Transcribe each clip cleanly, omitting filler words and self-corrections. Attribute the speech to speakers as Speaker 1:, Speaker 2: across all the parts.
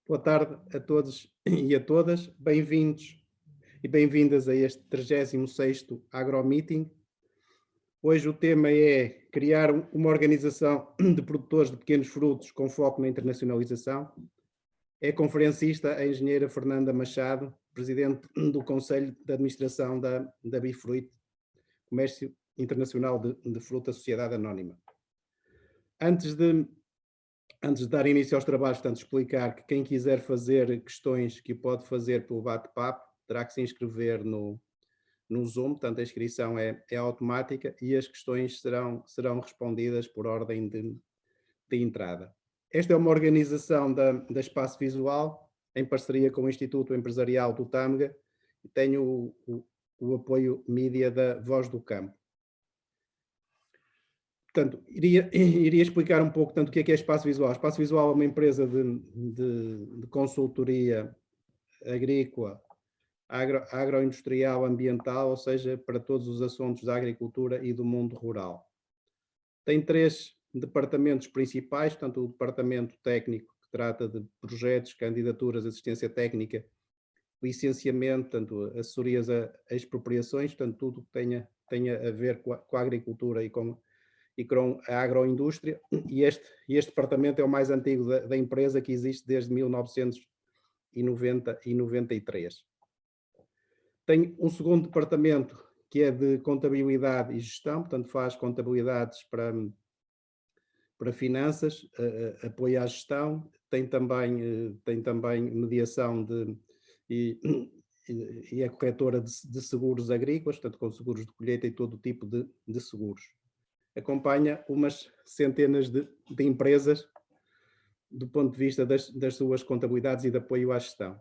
Speaker 1: Boa tarde a todos e a todas. Bem-vindos e bem-vindas a este 36º AgroMeeting. Hoje o tema é criar uma organização de produtores de pequenos frutos com foco na internacionalização. É conferencista a engenheira Fernanda Machado, presidente do Conselho de Administração da Bifruit, Comércio Internacional de Fruta Sociedade Anónima. Antes de dar início aos trabalhos, portanto, explicar que quem quiser fazer questões que pode fazer pelo bate-papo, terá que se inscrever no Zoom, portanto a inscrição é automática e as questões serão respondidas por ordem de entrada. Esta é uma organização da Espaço Visual, em parceria com o Instituto Empresarial do Tâmega, e tenho o apoio mídia da Voz do Campo. Portanto, iria explicar um pouco tanto o que é Espaço Visual. Espaço Visual é uma empresa de consultoria agrícola, agroindustrial, ambiental, ou seja, para todos os assuntos da agricultura e do mundo rural. Tem 3 departamentos principais, portanto, o departamento técnico, que trata de projetos, candidaturas, assistência técnica, licenciamento, portanto, assessorias a expropriações, portanto, tudo que tenha a ver com a agricultura e com a agroindústria, e este departamento é o mais antigo da empresa, que existe desde 1993. Tem um segundo departamento que é de contabilidade e gestão, portanto faz contabilidades para finanças, apoio à gestão, tem também mediação e é corretora de seguros agrícolas, portanto com seguros de colheita e todo tipo de seguros. Acompanha umas centenas de empresas do ponto de vista das suas contabilidades e de apoio à gestão.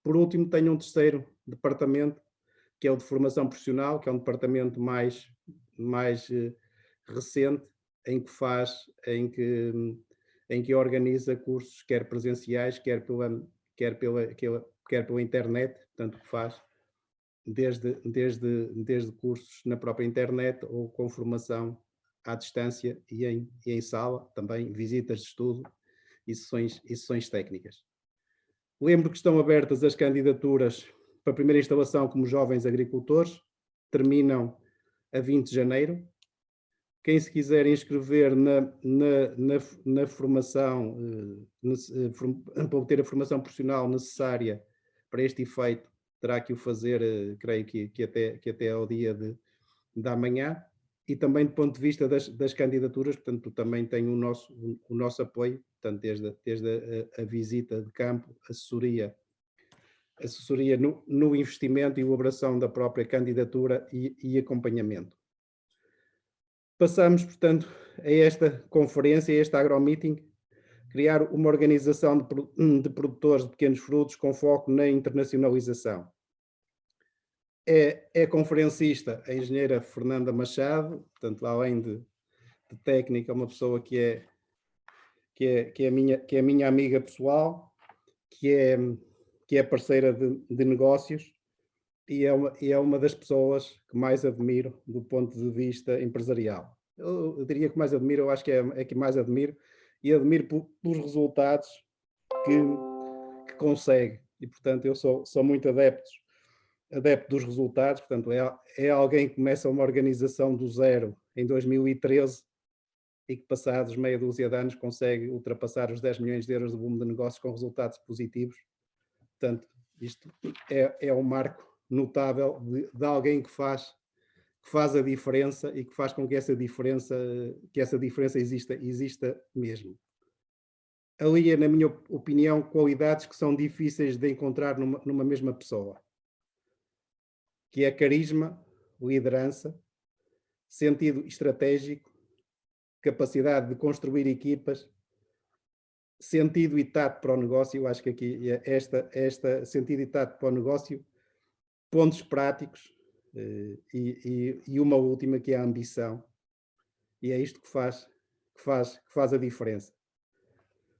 Speaker 1: Por último, tenho um terceiro departamento, que é o de formação profissional, que é um departamento mais recente, em que organiza cursos, quer presenciais, quer pela internet, portanto, que faz desde cursos na própria internet ou com formação à distância e em sala, também visitas de estudo e sessões técnicas. Lembro que estão abertas as candidaturas para a primeira instalação como jovens agricultores, terminam a 20 de janeiro. Quem se quiser inscrever na formação, para obter a formação profissional necessária para este efeito, terá que o fazer, creio que até ao dia de amanhã. E também do ponto de vista das candidaturas, portanto, também tem o nosso apoio, portanto, desde a visita de campo, assessoria no investimento e elaboração da própria candidatura e acompanhamento. Passamos, portanto, a esta conferência, a este AgroMeeting, criar uma organização de produtores de pequenos frutos com foco na internacionalização. É conferencista a engenheira Fernanda Machado, portanto, além de técnica, uma pessoa que é a minha amiga pessoal, que é parceira de negócios e é uma das pessoas que mais admiro do ponto de vista empresarial. Eu diria que mais admiro, eu acho que é que mais admiro, e admiro pelos resultados que consegue. E, portanto, eu sou muito adepto dos resultados, portanto, é alguém que começa uma organização do zero em 2013 e que passados meia dúzia de anos consegue ultrapassar os 10 milhões de euros de volume de negócios com resultados positivos. Portanto, isto é um marco notável de alguém que faz a diferença e que faz com que essa diferença exista mesmo. Alia, na minha opinião, qualidades que são difíceis de encontrar numa mesma pessoa, que é carisma, liderança, sentido estratégico, capacidade de construir equipas, sentido e tato para o negócio. Eu acho que aqui esta sentido e tato para o negócio, pontos práticos e uma última, que é a ambição. E é isto que faz a diferença.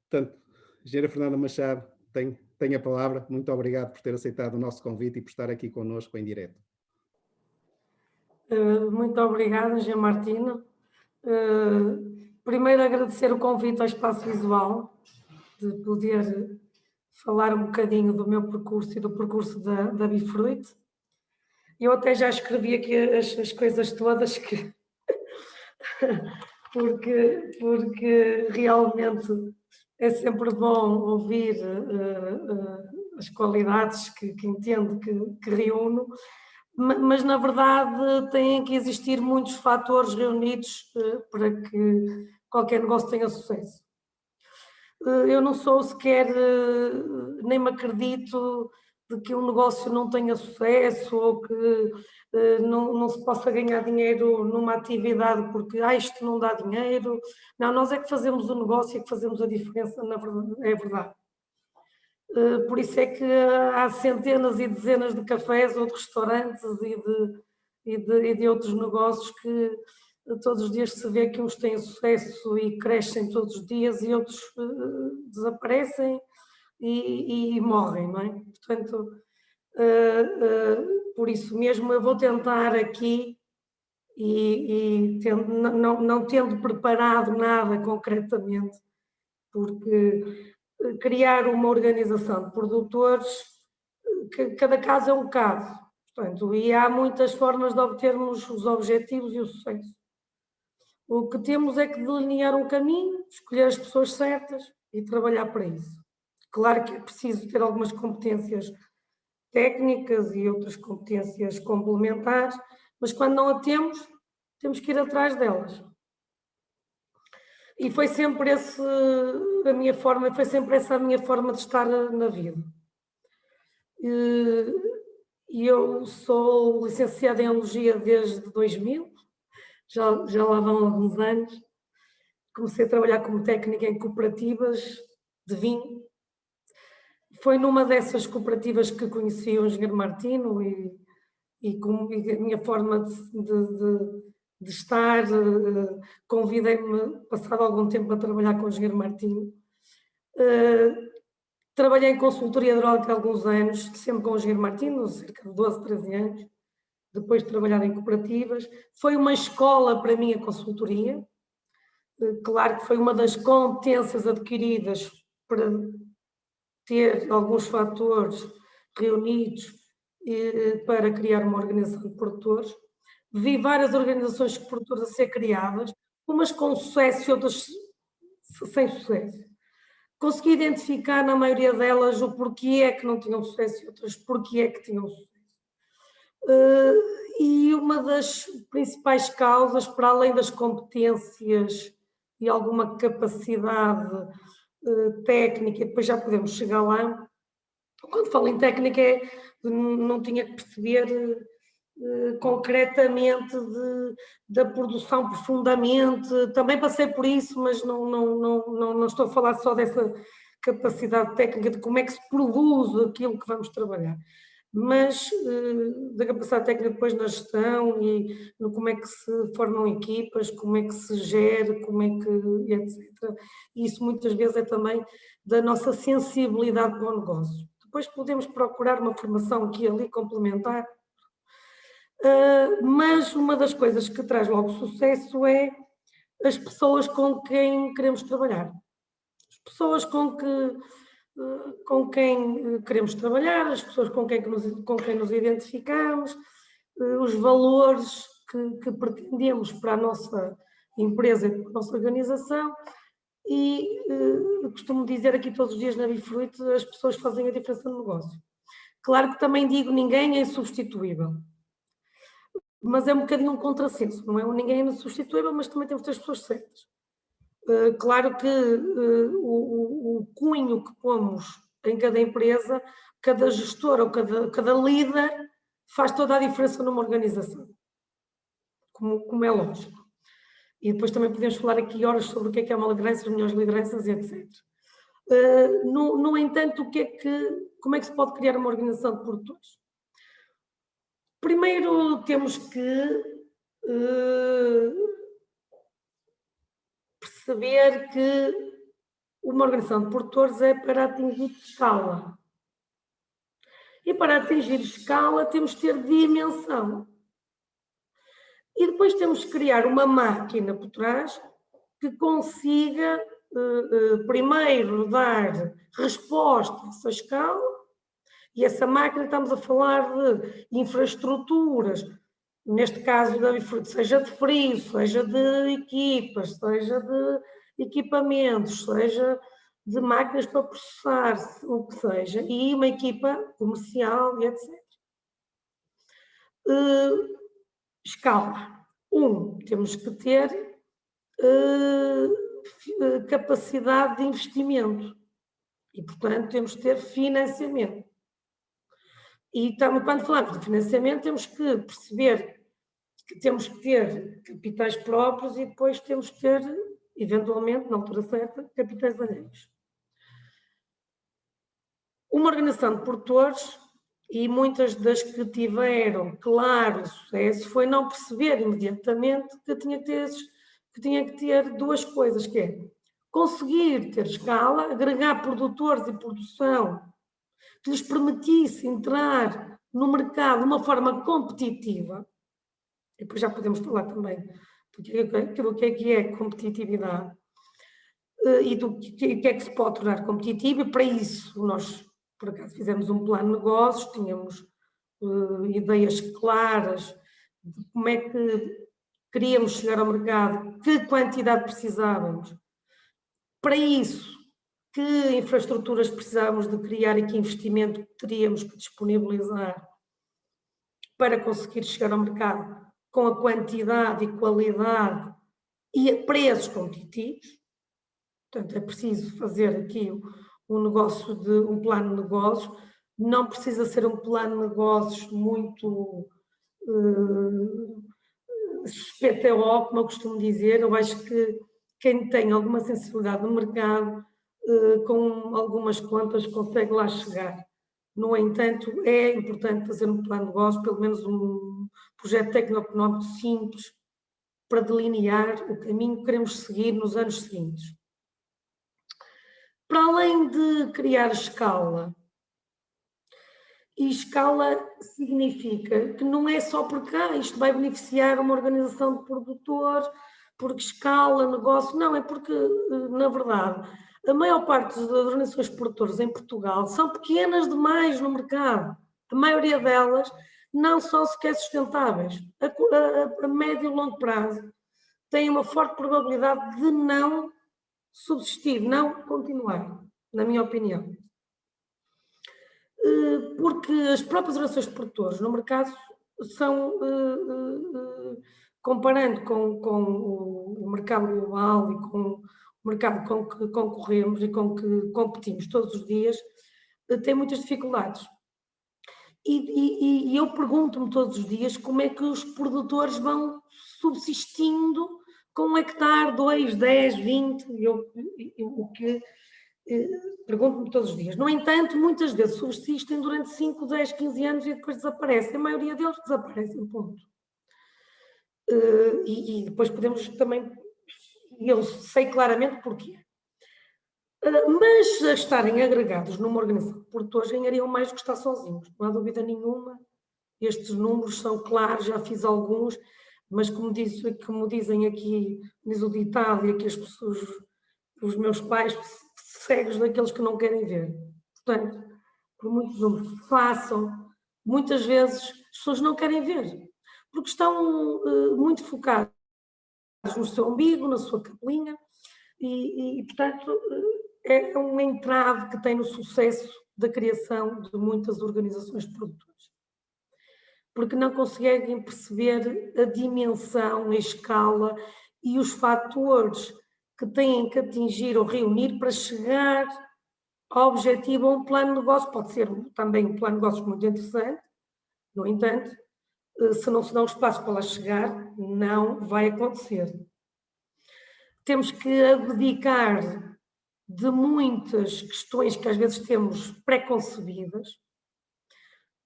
Speaker 1: Portanto, engenheira Fernanda Machado, tem a palavra. Muito obrigado por ter aceitado o nosso convite e por estar aqui connosco em direto.
Speaker 2: Muito obrigada, Jean Martino. Primeiro agradecer o convite ao Espaço Visual, de poder falar um bocadinho do meu percurso e do percurso da Bifruit. Eu até já escrevi aqui as coisas todas que porque realmente é sempre bom ouvir as qualidades que entendo que reúno, mas na verdade têm que existir muitos fatores reunidos para que qualquer negócio tenha sucesso. Eu não sou sequer, nem me acredito de que um negócio não tenha sucesso ou que não se possa ganhar dinheiro numa atividade porque isto não dá dinheiro. Não, nós é que fazemos o negócio, é que fazemos a diferença, na verdade, é verdade. Por isso é que há centenas e dezenas de cafés ou de restaurantes e de outros negócios que todos os dias se vê que uns têm sucesso e crescem todos os dias e outros desaparecem e morrem, não é? Portanto, por isso mesmo eu vou tentar aqui não tendo preparado nada concretamente, porque criar uma organização de produtores, cada caso é um caso, portanto, e há muitas formas de obtermos os objetivos e o sucesso. O que temos é que delinear um caminho, escolher as pessoas certas e trabalhar para isso. Claro que é preciso ter algumas competências técnicas e outras competências complementares, mas quando não a temos, temos que ir atrás delas. E foi sempre essa a minha forma de estar na vida. E eu sou licenciada em Biologia desde 2000, já lá vão alguns anos. Comecei a trabalhar como técnica em cooperativas de vinho. Foi numa dessas cooperativas que conheci o engenheiro Martino e a minha forma de estar, convidei-me, passado algum tempo, a trabalhar com o engenheiro Martino. Trabalhei em consultoria durante alguns anos, sempre com o engenheiro Martino, cerca de 12, 13 anos, depois de trabalhar em cooperativas. Foi uma escola para mim a consultoria. Claro que foi uma das competências adquiridas para ter alguns fatores reunidos para criar uma organização de produtores. Vi várias organizações de produtores a ser criadas, umas com sucesso e outras sem sucesso. Consegui identificar na maioria delas o porquê é que não tinham sucesso e outras porquê é que tinham sucesso. E uma das principais causas, para além das competências e alguma capacidade técnica, e depois já podemos chegar lá. Quando falo em técnica, não tinha que perceber concretamente da produção profundamente. Também passei por isso, mas não estou a falar só dessa capacidade técnica de como é que se produz aquilo que vamos trabalhar, mas da capacidade técnica depois na gestão e no como é que se formam equipas, como é que se gera, como é que, etc. E isso muitas vezes é também da nossa sensibilidade para o negócio. Depois podemos procurar uma formação aqui e ali complementar, mas uma das coisas que traz logo sucesso é as pessoas com quem queremos trabalhar. As pessoas com quem queremos trabalhar, as pessoas com quem nos identificamos, os valores que pretendemos para a nossa empresa e para a nossa organização. E costumo dizer aqui todos os dias na Bifruit, as pessoas fazem a diferença no negócio. Claro que também digo, ninguém é insubstituível, mas é um bocadinho um contrassenso, não é? Ninguém é insubstituível, mas também temos de ter as pessoas certas. Claro que o cunho que pomos em cada empresa, cada gestor ou cada líder faz toda a diferença numa organização, como é lógico. E depois também podemos falar aqui horas sobre o que é uma liderança, as melhores lideranças, etc. No entanto, como é que se pode criar uma organização de produtores? Primeiro temos que perceber que uma organização de produtores é para atingir escala. E para atingir escala temos que ter dimensão. E depois temos que criar uma máquina por trás que consiga primeiro dar resposta a essa escala, e essa máquina estamos a falar de infraestruturas, neste caso, seja de frio, seja de equipas, seja de equipamentos, seja de máquinas para processar, o que seja, e uma equipa comercial e etc. Escala. Temos que ter capacidade de investimento e, portanto, temos que ter financiamento. E também, quando falamos de financiamento, temos que perceber que temos que ter capitais próprios e depois temos que ter, eventualmente, na altura certa, capitais alheios. Uma organização de produtores, e muitas das que tiveram claro sucesso, foi não perceber imediatamente que tinha que ter duas coisas, que é conseguir ter escala, agregar produtores e produção que lhes permitisse entrar no mercado de uma forma competitiva, e depois já podemos falar também do que é competitividade e do que é que se pode tornar competitivo, e para isso nós, por acaso, fizemos um plano de negócios, tínhamos ideias claras de como é que queríamos chegar ao mercado, que quantidade precisávamos. Para isso, que infraestruturas precisávamos de criar e que investimento teríamos que disponibilizar para conseguir chegar ao mercado com a quantidade e qualidade e a preços competitivos. Portanto, é preciso fazer aqui um plano de negócios. Não precisa ser um plano de negócios muito PTO, como eu costumo dizer. Eu acho que quem tem alguma sensibilidade no mercado, com algumas contas, consegue lá chegar. No entanto, é importante fazer um plano de negócio, pelo menos um projeto tecno-económico simples, para delinear o caminho que queremos seguir nos anos seguintes. Para além de criar escala, e escala significa que não é só porque isto vai beneficiar uma organização de produtores, porque escala, negócio, não, é porque, na verdade, a maior parte das organizações de produtores em Portugal são pequenas demais no mercado. A maioria delas não são sequer sustentáveis. A médio e longo prazo têm uma forte probabilidade de não subsistir, não continuar, na minha opinião. Porque as próprias organizações de produtores no mercado são, comparando com o mercado global e com o mercado com que concorremos e com que competimos todos os dias, têm muitas dificuldades. E eu pergunto-me todos os dias como é que os produtores vão subsistindo com 1 hectare, 2, 10, 20, pergunto-me todos os dias. No entanto, muitas vezes subsistem durante 5, 10, 15 anos e depois desaparecem. A maioria deles desaparecem, ponto. E depois podemos também... Eu sei claramente porquê. Mas a estarem agregados numa organização de produtores ganhariam mais do que estar sozinhos, não há dúvida nenhuma. Estes números são claros, já fiz alguns, mas como dizem aqui, diz o ditado, e aqui as pessoas, os meus pais, cegos daqueles que não querem ver. Portanto, por muitos números que se façam, muitas vezes as pessoas não querem ver, porque estão muito focados no seu umbigo, na sua capelinha, e portanto, é um entrave que tem no sucesso da criação de muitas organizações de produtores. Porque não conseguem perceber a dimensão, a escala e os fatores que têm que atingir ou reunir para chegar ao objetivo a um plano de negócio. Pode ser também um plano de negócios muito interessante, no entanto, se não se dá um espaço para lá chegar, não vai acontecer. Temos que abdicar de muitas questões que às vezes temos pré-concebidas,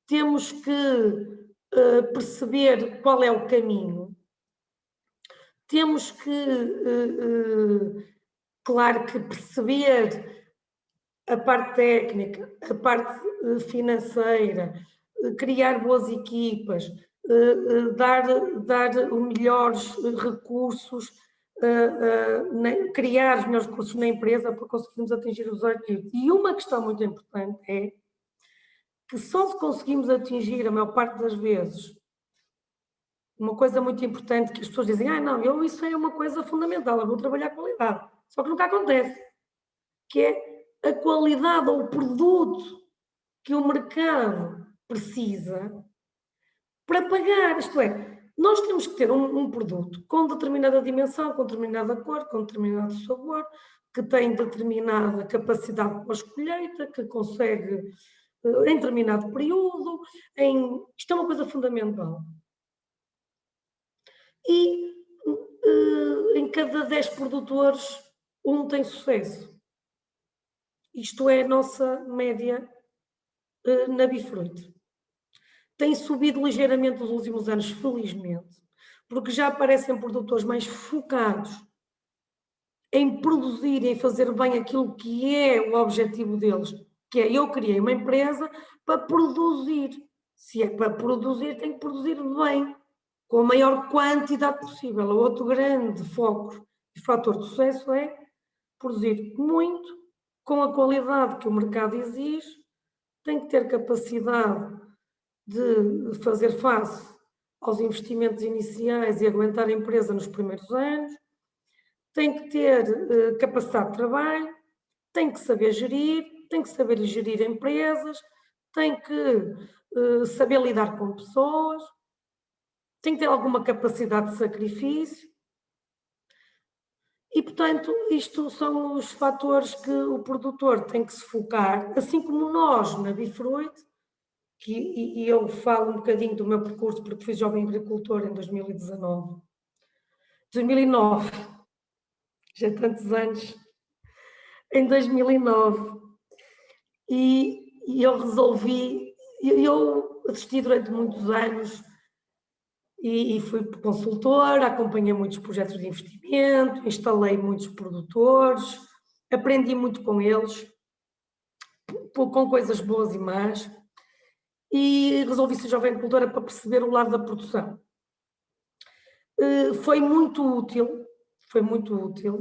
Speaker 2: temos que perceber qual é o caminho, temos que, claro que perceber a parte técnica, a parte financeira, criar boas equipas, dar os melhores recursos criar os melhores recursos na empresa para conseguirmos atingir os objetivos. E uma questão muito importante é que só se conseguimos atingir, a maior parte das vezes, uma coisa muito importante que as pessoas dizem, não, isso é uma coisa fundamental, eu vou trabalhar a qualidade. Só que nunca acontece, que é a qualidade ou o produto que o mercado precisa para pagar. Isto é, nós temos que ter um produto com determinada dimensão, com determinada cor, com determinado sabor, que tem determinada capacidade pós-colheita, que consegue em determinado período. Isto é uma coisa fundamental. E em cada 10 produtores, um tem sucesso. Isto é a nossa média na Bifruit. Tem subido ligeiramente nos últimos anos, felizmente, porque já aparecem produtores mais focados em produzir e em fazer bem aquilo que é o objetivo deles, que é, eu criei uma empresa para produzir. Se é para produzir, tem que produzir bem, com a maior quantidade possível. O outro grande foco e fator de sucesso é produzir muito, com a qualidade que o mercado exige, tem que ter capacidade de fazer face aos investimentos iniciais e aguentar a empresa nos primeiros anos, tem que ter capacidade de trabalho, tem que saber gerir, tem que saber gerir empresas, tem que saber lidar com pessoas, tem que ter alguma capacidade de sacrifício. E, portanto, isto são os fatores que o produtor tem que se focar, assim como nós na Bifruit, e eu falo um bocadinho do meu percurso, porque fui jovem agricultor em 2019. 2009, já tantos anos, em 2009. E eu resolvi, eu assisti durante muitos anos e fui consultora, acompanhei muitos projetos de investimento, instalei muitos produtores, aprendi muito com eles, com coisas boas e más, e resolvi ser jovem agricultora para perceber o lado da produção. Foi muito útil,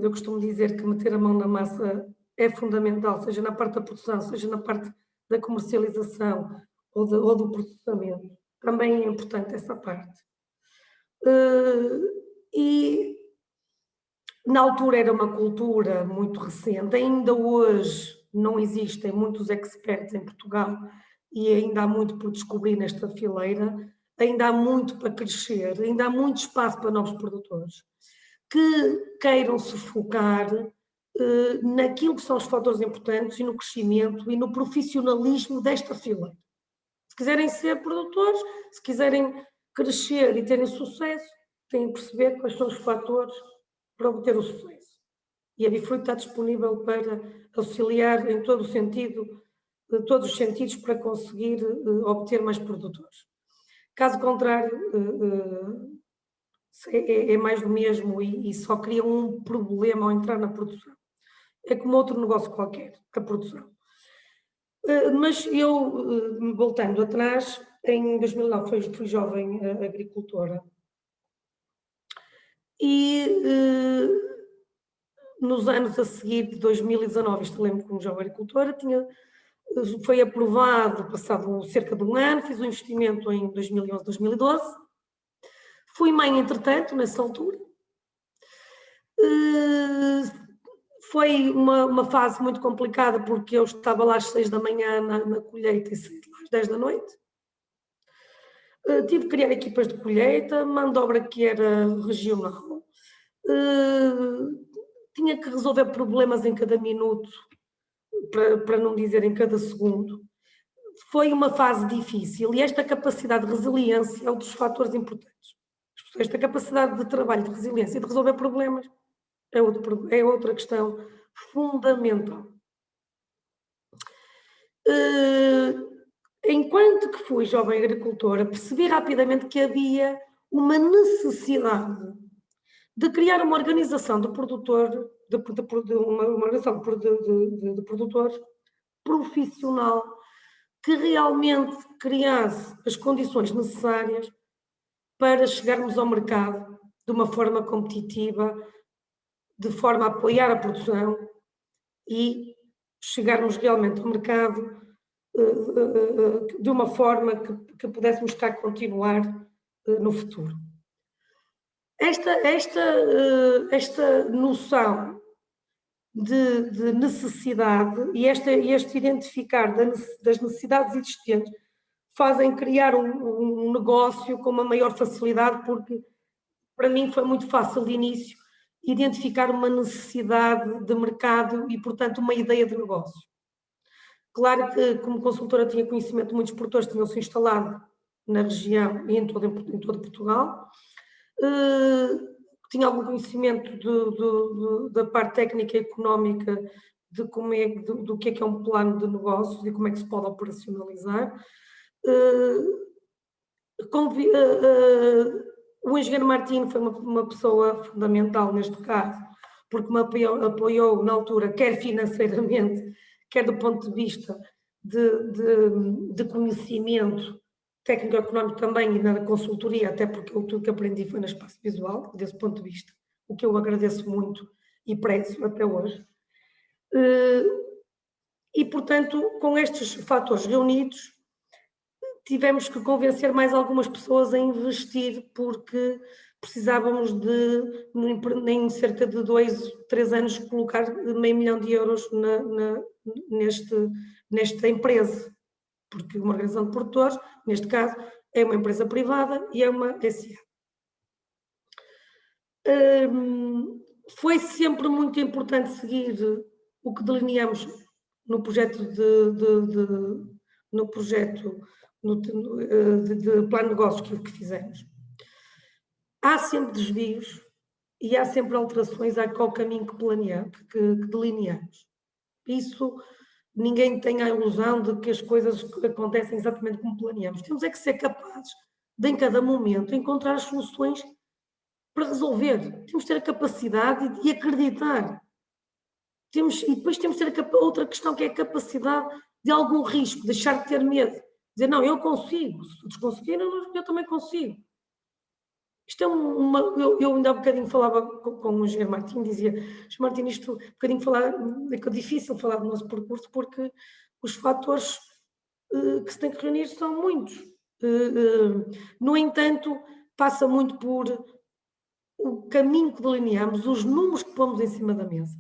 Speaker 2: eu costumo dizer que meter a mão na massa é fundamental, seja na parte da produção, seja na parte da comercialização ou do processamento, também é importante essa parte. E na altura era uma cultura muito recente, ainda hoje não existem muitos experts em Portugal e ainda há muito por descobrir nesta fileira, ainda há muito para crescer, ainda há muito espaço para novos produtores que queiram se focar naquilo que são os fatores importantes e no crescimento e no profissionalismo desta fileira. Se quiserem ser produtores, se quiserem crescer e terem sucesso, têm que perceber quais são os fatores para obter o sucesso. E a Bifruit está disponível para auxiliar em todo o sentido, todos os sentidos, para conseguir obter mais produtores. Caso contrário, é mais do mesmo e só cria um problema ao entrar na produção. É como outro negócio qualquer, a produção. Mas eu, voltando atrás, em 2009 fui jovem agricultora e nos anos a seguir, de 2019, isto lembro como jovem agricultora, foi aprovado, passado cerca de um ano, fiz um investimento em 2011, 2012, fui mãe entretanto, nessa altura. Foi uma fase muito complicada, porque eu estava lá às 6 da manhã na colheita e saí de lá às 10 da noite. Tive que criar equipas de colheita, mão de obra que era regional. Tinha que resolver problemas em cada minuto, para não dizer em cada segundo. Foi uma fase difícil e esta capacidade de resiliência é um dos fatores importantes. Esta capacidade de trabalho, de resiliência e de resolver problemas é outra questão fundamental. Enquanto que fui jovem agricultora, percebi rapidamente que havia uma necessidade de criar uma organização de produtor, uma organização de produtores profissional que realmente criasse as condições necessárias para chegarmos ao mercado de uma forma competitiva de forma a apoiar a produção e chegarmos realmente ao mercado de uma forma que pudéssemos cá continuar no futuro. Esta noção de necessidade e este identificar das necessidades existentes fazem criar um negócio com uma maior facilidade, porque para mim foi muito fácil de início identificar uma necessidade de mercado e, portanto, uma ideia de negócio. Claro que, como consultora, tinha conhecimento de muitos produtores que tinham-se instalado na região e em todo Portugal. Tinha algum conhecimento da parte técnica e económica do que é um plano de negócios e como é que se pode operacionalizar. O engenheiro Martino foi uma pessoa fundamental neste caso, porque me apoiou na altura, quer financeiramente, quer do ponto de vista de conhecimento técnico-económico também e na consultoria, até porque tudo que aprendi foi no espaço visual, desse ponto de vista, o que eu agradeço muito e prezo até hoje. E, portanto, com estes fatores reunidos, tivemos que convencer mais algumas pessoas a investir, porque precisávamos em cerca de 2, 3 anos, colocar €500 mil nesta empresa, porque uma organização de produtores, neste caso, é uma empresa privada e é uma SA. Foi sempre muito importante seguir o que delineamos no projeto de plano de negócios que fizemos. Há sempre desvios e há sempre alterações ao caminho que delineamos. Isso, ninguém tem a ilusão de que as coisas acontecem exatamente como planeamos. Temos é que ser capazes de, em cada momento, encontrar as soluções para resolver. Temos de ter a capacidade de acreditar. E depois temos de ter outra questão, que é a capacidade de algum risco, deixar de ter medo. Dizer, não, eu consigo. Se todos conseguiram, eu também consigo. Isto é eu ainda há bocadinho falava com o engenheiro Martim, dizia, engenheiro Martim, isto um bocadinho é difícil falar do nosso percurso, porque os fatores que se têm que reunir são muitos. No entanto, passa muito por o caminho que delineamos, os números que pomos em cima da mesa,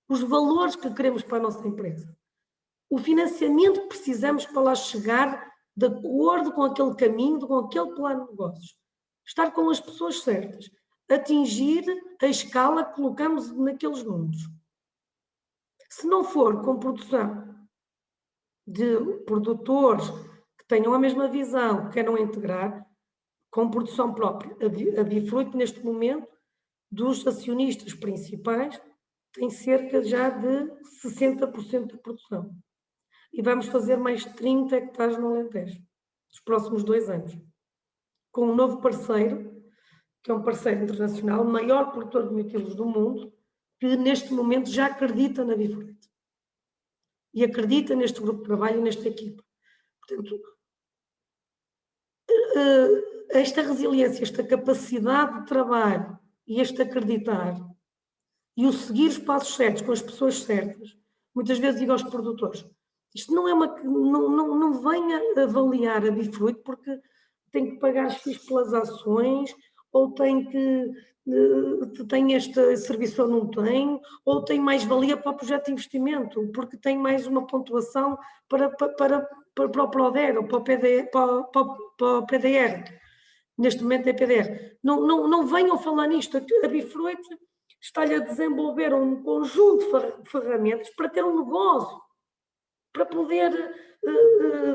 Speaker 2: os valores que queremos para a nossa empresa, o financiamento que precisamos para lá chegar de acordo com aquele caminho, com aquele plano de negócios. Estar com as pessoas certas, atingir a escala que colocamos naqueles números. Se não for com produção de produtores que tenham a mesma visão, que queiram integrar, com produção própria, a Bifruit, neste momento, dos acionistas principais, tem cerca já de 60% da produção. E vamos fazer mais 30 hectares no Alentejo, nos próximos 2 anos. Com um novo parceiro, que é um parceiro internacional, o maior produtor de metilos do mundo, que neste momento já acredita na Bifruit. E acredita neste grupo de trabalho e nesta equipa. Portanto, esta resiliência, esta capacidade de trabalho e este acreditar e o seguir os passos certos com as pessoas certas, muitas vezes digo aos produtores, isto não é não venha avaliar a Bifruit porque tem que pagar X pelas ações, ou tem este serviço ou não tem, ou tem mais valia para o projeto de investimento, porque tem mais uma pontuação para o PRODER ou para o PDR. Neste momento é PDR. Não venham falar nisto. A Bifruit está-lhe a desenvolver um conjunto de ferramentas para ter um negócio, para poder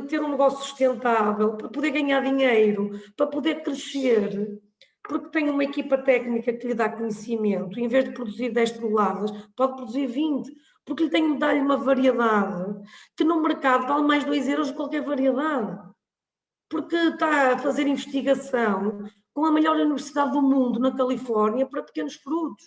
Speaker 2: ter um negócio sustentável, para poder ganhar dinheiro, para poder crescer, porque tem uma equipa técnica que lhe dá conhecimento, em vez de produzir 10 toneladas, pode produzir 20, porque lhe tem de dar-lhe uma variedade que no mercado vale mais 2 euros de qualquer variedade, porque está a fazer investigação com a melhor universidade do mundo na Califórnia para pequenos frutos.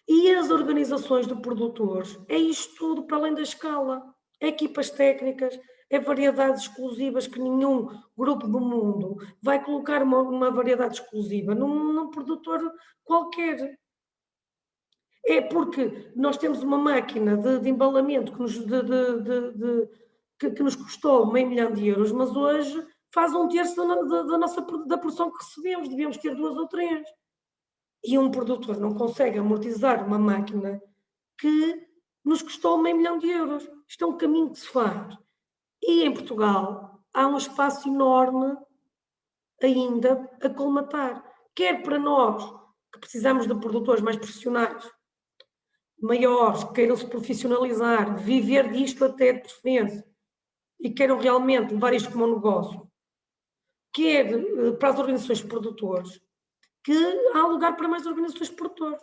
Speaker 2: E as organizações de produtores, é isto tudo para além da escala. É equipas técnicas, é variedades exclusivas que nenhum grupo do mundo vai colocar uma variedade exclusiva num produtor qualquer. É porque nós temos uma máquina de embalamento que nos custou meio milhão de euros, mas hoje faz 1/3 da produção que recebemos, devíamos ter 2 ou 3. E um produtor não consegue amortizar uma máquina que nos custou meio milhão de euros. Isto é um caminho que se faz. E em Portugal há um espaço enorme ainda a colmatar, quer para nós, que precisamos de produtores mais profissionais, maiores, que queiram se profissionalizar, viver disto até de preferência, e queiram realmente levar isto como um negócio, quer para as organizações de produtores, que há lugar para mais organizações de produtores.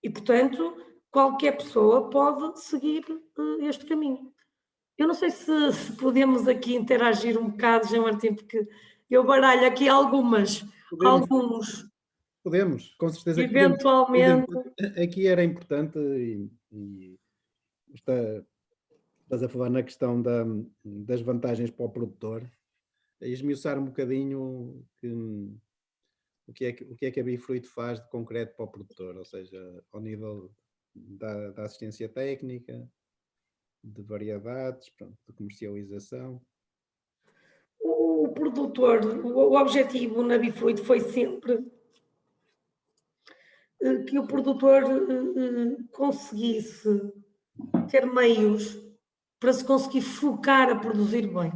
Speaker 2: E, portanto, qualquer pessoa pode seguir este caminho. Eu não sei se podemos aqui interagir um bocado, Jean Martim, porque eu baralho aqui alguns,
Speaker 1: Podemos, com certeza que podemos.
Speaker 2: eventualmente.
Speaker 1: Aqui era importante, e estás a falar na questão das vantagens para o produtor, esmiuçar um bocadinho o que é que a Bifruit faz de concreto para o produtor, ou seja, ao nível da assistência técnica, de variedades, pronto, de comercialização.
Speaker 2: O produtor, o objetivo na Bifruit foi sempre que o produtor conseguisse ter meios para se conseguir focar a produzir bem.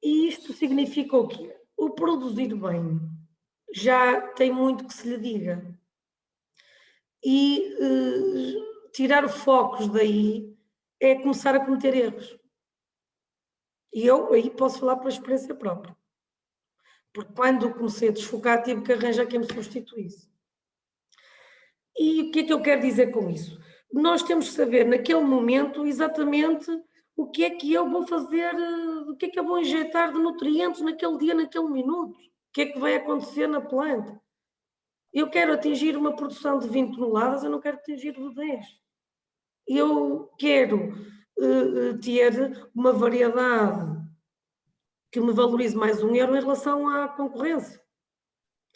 Speaker 2: E isto significa o quê? O produzir bem já tem muito que se lhe diga. E tirar focos daí é começar a cometer erros. E eu aí posso falar pela experiência própria. Porque quando comecei a desfocar, tive que arranjar quem me substituísse. E o que é que eu quero dizer com isso? Nós temos que saber, naquele momento, exatamente o que é que eu vou fazer, o que é que eu vou injetar de nutrientes naquele dia, naquele minuto. O que é que vai acontecer na planta. Eu quero atingir uma produção de 20 toneladas, eu não quero atingir de 10. Eu quero ter uma variedade que me valorize mais €1 em relação à concorrência.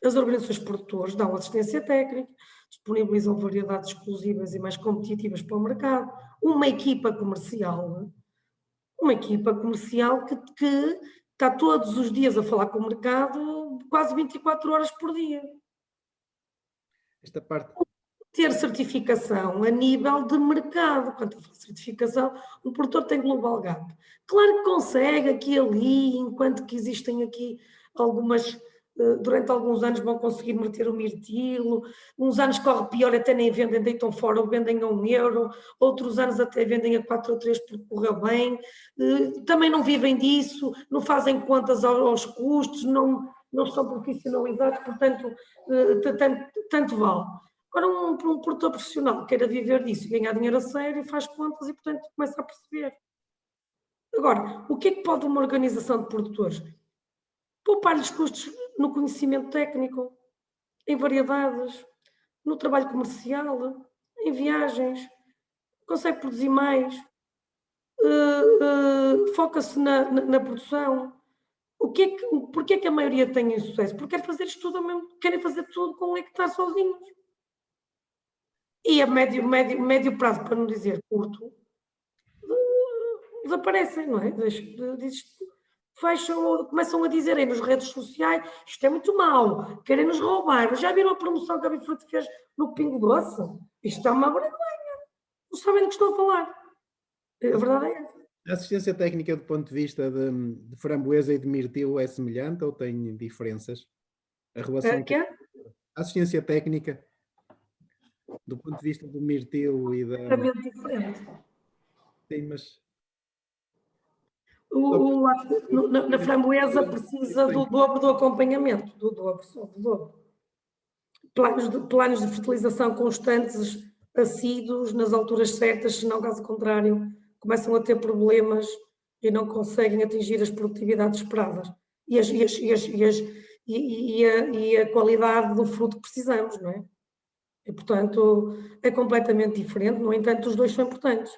Speaker 2: As organizações de produtores dão assistência técnica, disponibilizam variedades exclusivas e mais competitivas para o mercado. Uma equipa comercial que está todos os dias a falar com o mercado, quase 24 horas por dia.
Speaker 1: Esta parte.
Speaker 2: Ter certificação a nível de mercado. Quanto à certificação, o produtor tem Global Gap. Claro que consegue aqui e ali, enquanto que existem aqui algumas, durante alguns anos vão conseguir meter o mirtilo, uns anos corre pior, até nem vendem, deitam fora ou vendem a €1, outros anos até vendem a 4 ou 3 porque correu bem, também não vivem disso, não fazem contas aos custos, não estão profissionalizados, portanto, tanto vale. Agora, um produtor profissional que queira viver disso e ganhar dinheiro a sério, faz contas e, portanto, começa a perceber. Agora, o que é que pode uma organização de produtores? Poupar-lhes custos no conhecimento técnico, em variedades, no trabalho comercial, em viagens, consegue produzir mais, foca-se na produção. Porquê é que a maioria tem insucesso? Porque querem fazer isto tudo ao mesmo, querem fazer tudo com um hectare sozinhos. E a médio prazo, para não dizer curto, desaparecem, não é? Fecham, começam a dizer aí nas redes sociais, isto é muito mau, querem nos roubar. Já viram a promoção que a Bifruit fez no Pingo Doce? Isto é uma vergonha. Não sabem do que estou a falar. A verdade é essa.
Speaker 1: A assistência técnica do ponto de vista de framboesa e de mirtilo é semelhante ou tem diferenças? A relação a assistência técnica do ponto de vista do mirtilo e da...
Speaker 2: É completamente diferente.
Speaker 1: Sim, mas...
Speaker 2: Na framboesa precisa do dobro do acompanhamento, do dobro. Planos de fertilização constantes, assíduos, nas alturas certas, senão, caso contrário, começam a ter problemas e não conseguem atingir as produtividades esperadas e a qualidade do fruto que precisamos, não é? E, portanto, é completamente diferente, no entanto, os dois são importantes.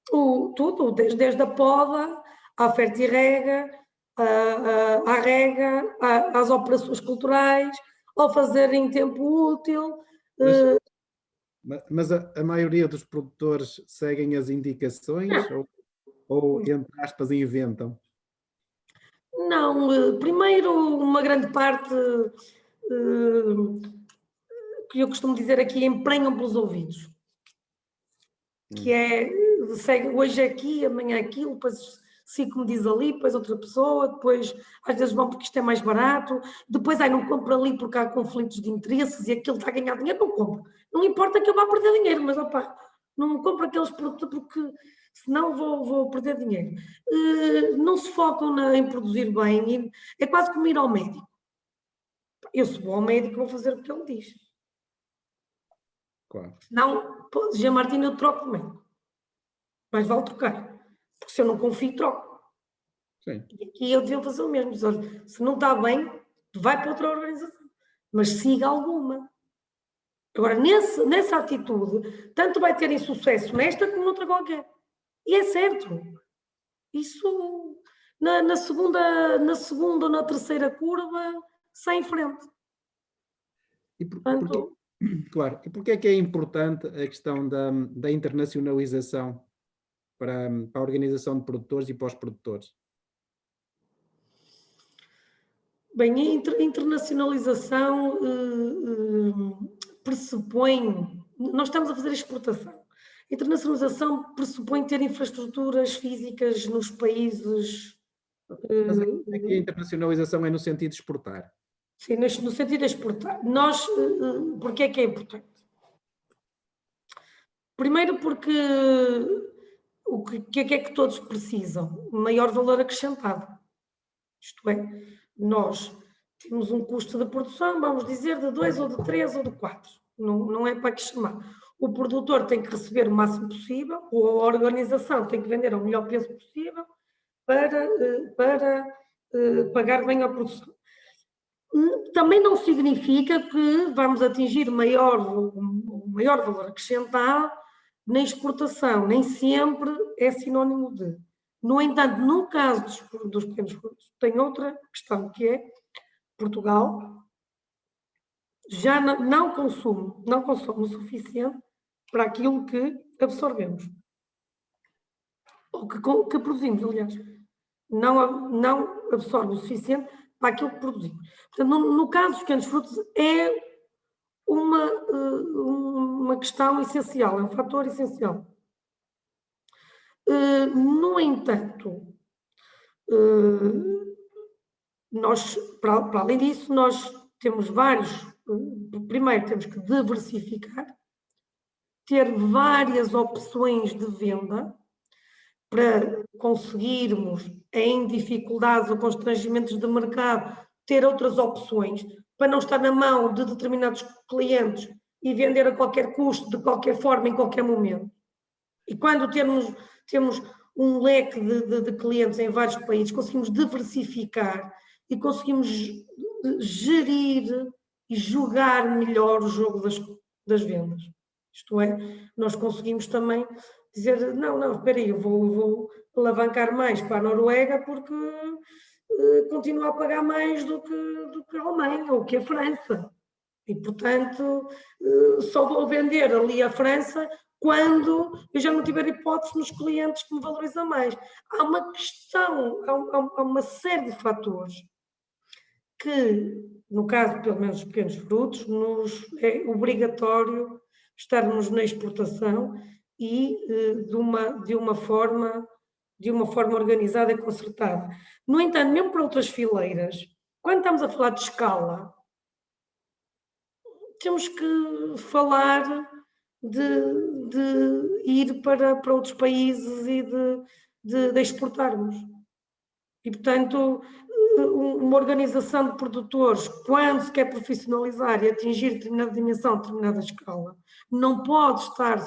Speaker 2: Tudo, desde a poda, à fertirrega, à rega, às operações culturais, ou fazer em tempo útil.
Speaker 1: Mas a maioria dos produtores seguem as indicações ou entre aspas, inventam?
Speaker 2: Não, primeiro uma grande parte, que eu costumo dizer aqui, emprenham pelos ouvidos. Que é, segue hoje aqui, amanhã aquilo, depois sim, como diz ali, depois outra pessoa, depois às vezes vão porque isto é mais barato, depois não compro ali porque há conflitos de interesses e aquilo está a ganhar dinheiro, não compro. Não importa que eu vá perder dinheiro, mas opá, não compro aqueles produtos porque senão vou perder dinheiro. Não se focam em produzir bem, é quase como ir ao médico. Eu se vou ao médico vou fazer o que ele diz.
Speaker 1: Claro.
Speaker 2: Não, Jean Martino, eu troco de médico. Mas vale trocar. Porque se eu não confio, troco.
Speaker 1: Sim.
Speaker 2: E aqui eu devia fazer o mesmo. Diz, olha, se não está bem, vai para outra organização. Mas siga alguma. Agora, nessa atitude, tanto vai terem sucesso nesta como noutra qualquer. E é certo. Isso, na segunda ou na terceira curva, sai em frente. Portanto,
Speaker 1: claro. E porquê é que é importante a questão da internacionalização para a organização de produtores e para os produtores?
Speaker 2: bem, a internacionalização pressupõe. Nós estamos a fazer exportação. A internacionalização pressupõe ter infraestruturas físicas nos países.
Speaker 1: Mas aqui a internacionalização é no sentido de exportar.
Speaker 2: Sim, no sentido de exportar. Nós, porque é que é importante? Primeiro porque o que é que todos precisam? Maior valor acrescentado. Isto é, nós temos um custo de produção, vamos dizer, de 2 ou de 3 ou de 4. Não é para que chamar. O produtor tem que receber o máximo possível, ou a organização tem que vender ao melhor preço possível para pagar bem a produção. Também não significa que vamos atingir o maior valor acrescentado na exportação, nem sempre é sinónimo de. No entanto, no caso dos pequenos produtos, tem outra questão, que é Portugal já não consome o suficiente para aquilo que absorvemos. Ou que produzimos, aliás. Não absorve o suficiente para aquilo que produzimos. Portanto, no caso dos pequenos frutos, é uma questão essencial, é um fator essencial. No entanto, nós, para além disso, nós temos vários. Primeiro, temos que diversificar, ter várias opções de venda para conseguirmos, em dificuldades ou constrangimentos de mercado, ter outras opções, para não estar na mão de determinados clientes e vender a qualquer custo, de qualquer forma, em qualquer momento. E quando temos um leque de clientes em vários países, conseguimos diversificar e conseguimos gerir e jogar melhor o jogo das vendas. Isto é, nós conseguimos também dizer, não, espera aí, eu vou alavancar mais para a Noruega porque continua a pagar mais do que a Alemanha ou que a França. E, portanto, só vou vender ali a França quando eu já não tiver hipótese nos clientes que me valorizam mais. Há uma questão, há uma série de fatores que, no caso, pelo menos dos pequenos frutos, nos é obrigatório estarmos na exportação e de uma forma organizada e concertada. No entanto, mesmo para outras fileiras, quando estamos a falar de escala, temos que falar de ir para outros países e de exportarmos. E, portanto, uma organização de produtores, quando se quer profissionalizar e atingir determinada dimensão, determinada escala, não pode estar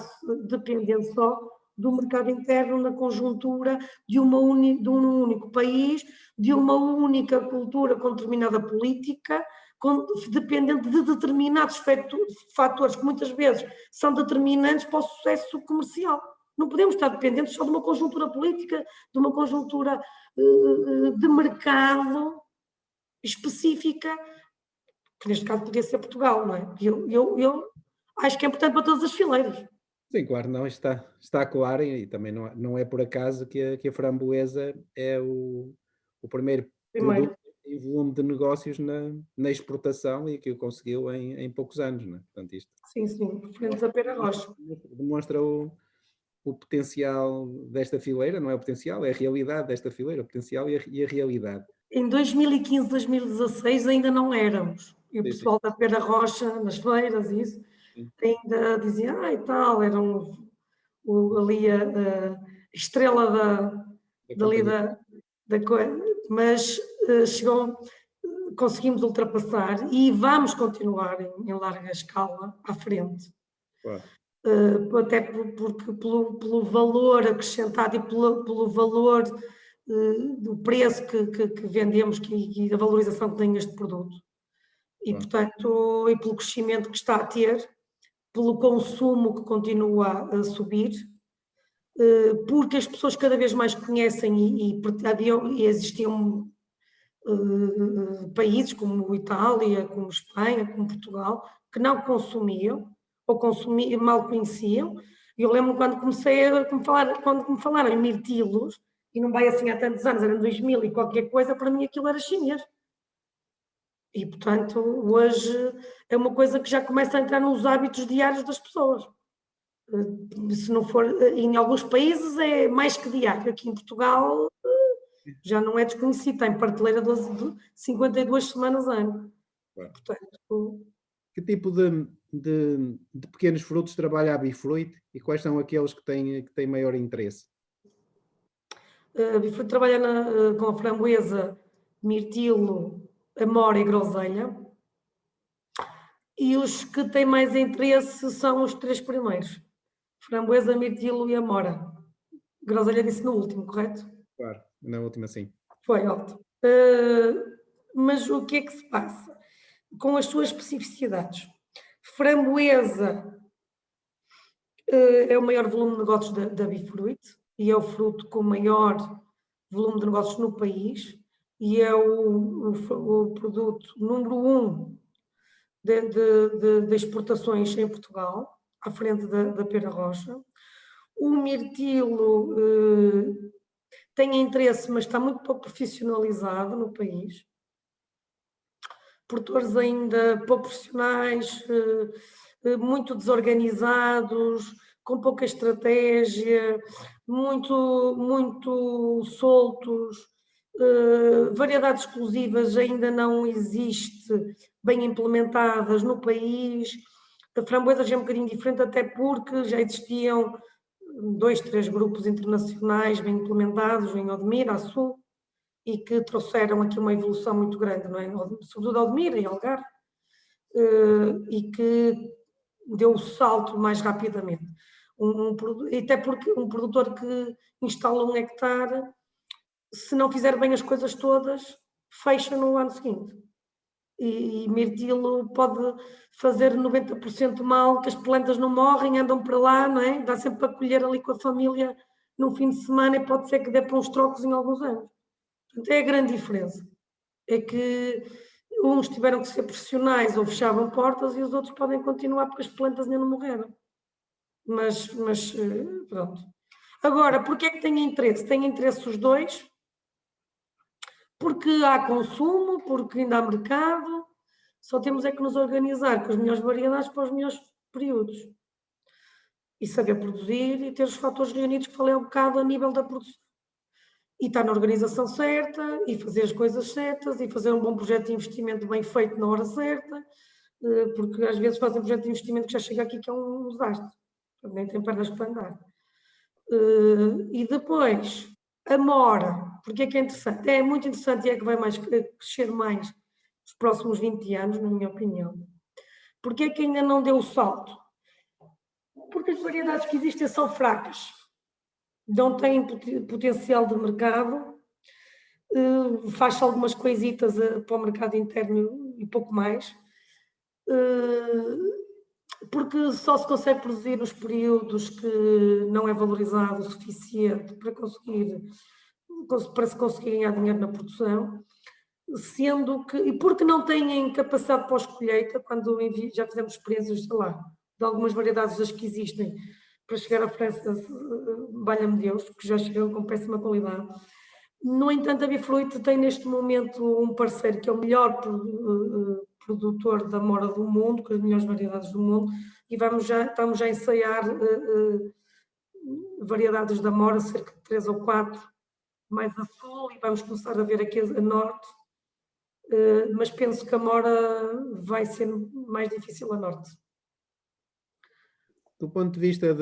Speaker 2: dependente só do mercado interno na conjuntura de um único país, de uma única cultura com determinada política, dependente de determinados fatores que muitas vezes são determinantes para o sucesso comercial. Não podemos estar dependentes só de uma conjuntura política, de uma conjuntura de mercado específica que neste caso podia ser Portugal, não é? Eu acho que é importante para todas as fileiras.
Speaker 1: Sim, claro, não, está claro e também não é por acaso que a framboesa é o primeiro
Speaker 2: Primeiro,
Speaker 1: produto em volume de negócios na exportação e que o conseguiu em poucos anos, não é? Portanto, isto
Speaker 2: sim, referentes a Pera Rocha.
Speaker 1: demonstra o potencial desta fileira, não é o potencial, é a realidade desta fileira, o potencial e a realidade.
Speaker 2: Em 2015, 2016 ainda não éramos. E o
Speaker 1: Sim, sim,
Speaker 2: pessoal da Pera Rocha, nas feiras e isso,
Speaker 1: sim.
Speaker 2: ainda dizia, e tal, eram ali a estrela
Speaker 1: Da
Speaker 2: dali
Speaker 1: companhia.
Speaker 2: da coisa, mas conseguimos ultrapassar e vamos continuar em larga escala à frente.
Speaker 1: Claro,
Speaker 2: Até porque pelo valor acrescentado e pelo valor do preço que vendemos e da valorização que tem este produto. E,
Speaker 1: claro.
Speaker 2: portanto, e pelo crescimento que está a ter, pelo consumo que continua a subir, porque as pessoas cada vez mais conhecem e existiam países como Itália, como Espanha, como Portugal, que não consumiam ou consumiam, mal conheciam. Eu lembro quando quando me falaram em mirtilos, e não vai assim há tantos anos, era em 2000 e qualquer coisa, para mim aquilo era chinês. E, portanto, hoje é uma coisa que já começa a entrar nos hábitos diários das pessoas. Se não for, em alguns países é mais que diário. Aqui em Portugal já não é desconhecido, tem prateleira de 52 semanas ano.
Speaker 1: Claro.
Speaker 2: Portanto,
Speaker 1: Que tipo de pequenos frutos trabalha a Bifruit e quais são aqueles que têm maior interesse?
Speaker 2: a Bifruit trabalha com a framboesa, mirtilo, amora e groselha. E os que têm mais interesse são os três primeiros: framboesa, mirtilo e amora. Groselha disse no último, correto?
Speaker 1: Claro, na última sim.
Speaker 2: Foi ótimo. Mas o que é que se passa? Com as suas especificidades. Framboesa é o maior volume de negócios da Bifruit e é o fruto com maior volume de negócios no país e é o produto número 1 de exportações em Portugal, à frente da Pera Rocha. O mirtilo tem interesse, mas está muito pouco profissionalizado no país. Produtores ainda pouco profissionais, muito desorganizados, com pouca estratégia, muito soltos, variedades exclusivas ainda não existe bem implementadas no país. A framboesa já é um bocadinho diferente, até porque já existiam 2, 3 grupos internacionais bem implementados em Odmira, a Sul, e que trouxeram aqui uma evolução muito grande, não é? Sobretudo Odmira e Algarve, e que deu o salto mais rapidamente. Até porque um produtor que instala 1 hectare, se não fizer bem as coisas todas, fecha no ano seguinte. E mirtilo pode fazer 90% mal, que as plantas não morrem, andam para lá, não é? Dá sempre para colher ali com a família no fim de semana e pode ser que dê para uns trocos em alguns anos. Portanto, é a grande diferença. É que uns tiveram que ser profissionais ou fechavam portas e os outros podem continuar porque as plantas ainda não morreram. Mas pronto. Agora, porquê é que tem interesse? Tem interesse os dois, porque há consumo, porque ainda há mercado, só temos é que nos organizar com as melhores variedades para os melhores períodos. E saber produzir e ter os fatores reunidos que falei um bocado a nível da produção. E estar na organização certa, e fazer as coisas certas, e fazer um bom projeto de investimento bem feito na hora certa, porque às vezes fazem um projeto de investimento que já chega aqui que é um desastre, nem tem pernas para andar. E depois, a mora, porque é que é interessante? É muito interessante e é que vai crescer mais nos próximos 20 anos, na minha opinião. Porque é que ainda não deu o salto? Porque as variedades que existem são fracas, não têm potencial de mercado, faz algumas coisitas para o mercado interno e pouco mais, porque só se consegue produzir nos períodos que não é valorizado o suficiente para se conseguir ganhar dinheiro na produção. sendo que, e porque não têm capacidade pós-colheita, quando já fizemos experiências, sei lá, de algumas variedades das que existem, para chegar à França, valha-me Deus, que já chegam com péssima qualidade. No entanto, a Bifruit tem neste momento um parceiro que é o melhor produtor da amora do mundo, com as melhores variedades do mundo, e estamos já a ensaiar variedades da amora, cerca de 3 ou 4, mais a sul, e vamos começar a ver aqui a norte, mas penso que a amora vai ser mais difícil a norte.
Speaker 1: Do ponto de vista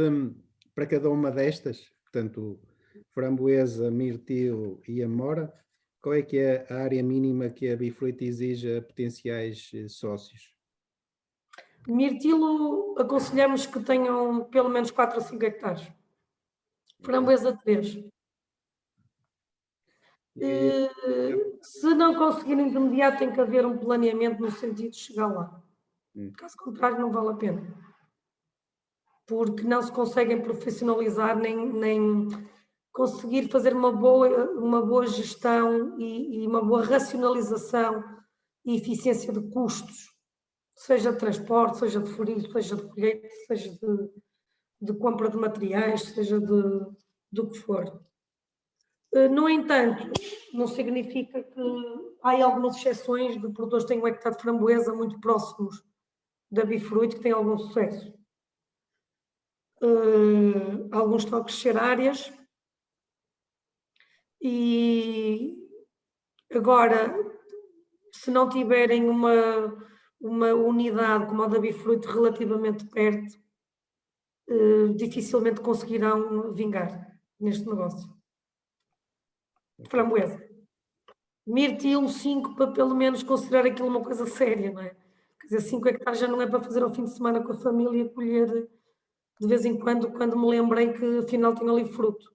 Speaker 1: para cada uma destas, portanto, framboesa, mirtilo e amora, qual é que é a área mínima que a Bifruit exige a potenciais sócios?
Speaker 2: Mirtilo, aconselhamos que tenham pelo menos 4 ou 5 hectares. Framboesa 3. Se não conseguirem de imediato, tem que haver um planeamento no sentido de chegar lá. Caso contrário, não vale a pena. Porque não se conseguem profissionalizar, nem conseguir fazer uma boa gestão e uma boa racionalização e eficiência de custos, seja de transporte, seja de frio, seja de colheita, seja de compra de materiais, seja do que for. No entanto, não significa que há algumas exceções de produtores que têm um hectare de framboesa muito próximos da Bifruit, que têm algum sucesso. Alguns estão a crescer áreas e agora, se não tiverem uma unidade como a da Bifruit relativamente perto, dificilmente conseguirão vingar neste negócio. Framboesa. Mirtilo 5 para pelo menos considerar aquilo uma coisa séria, não é? Quer dizer, 5 hectares já não é para fazer ao fim de semana com a família, colher de vez em quando me lembrei que afinal tinha ali fruto.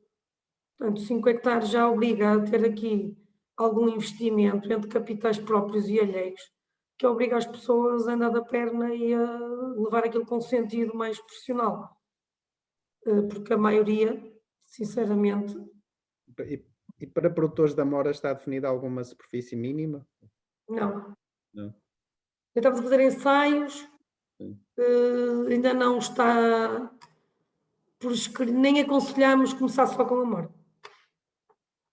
Speaker 2: Portanto, 5 hectares já obriga a ter aqui algum investimento entre capitais próprios e alheios, que obriga as pessoas a andar da perna e a levar aquilo com um sentido mais profissional. Porque a maioria, sinceramente...
Speaker 1: E para produtores de amora está definida alguma superfície mínima?
Speaker 2: Não.
Speaker 1: Não.
Speaker 2: Estamos a fazer ensaios, ainda não está por escrito, nem aconselhamos começar só com amora.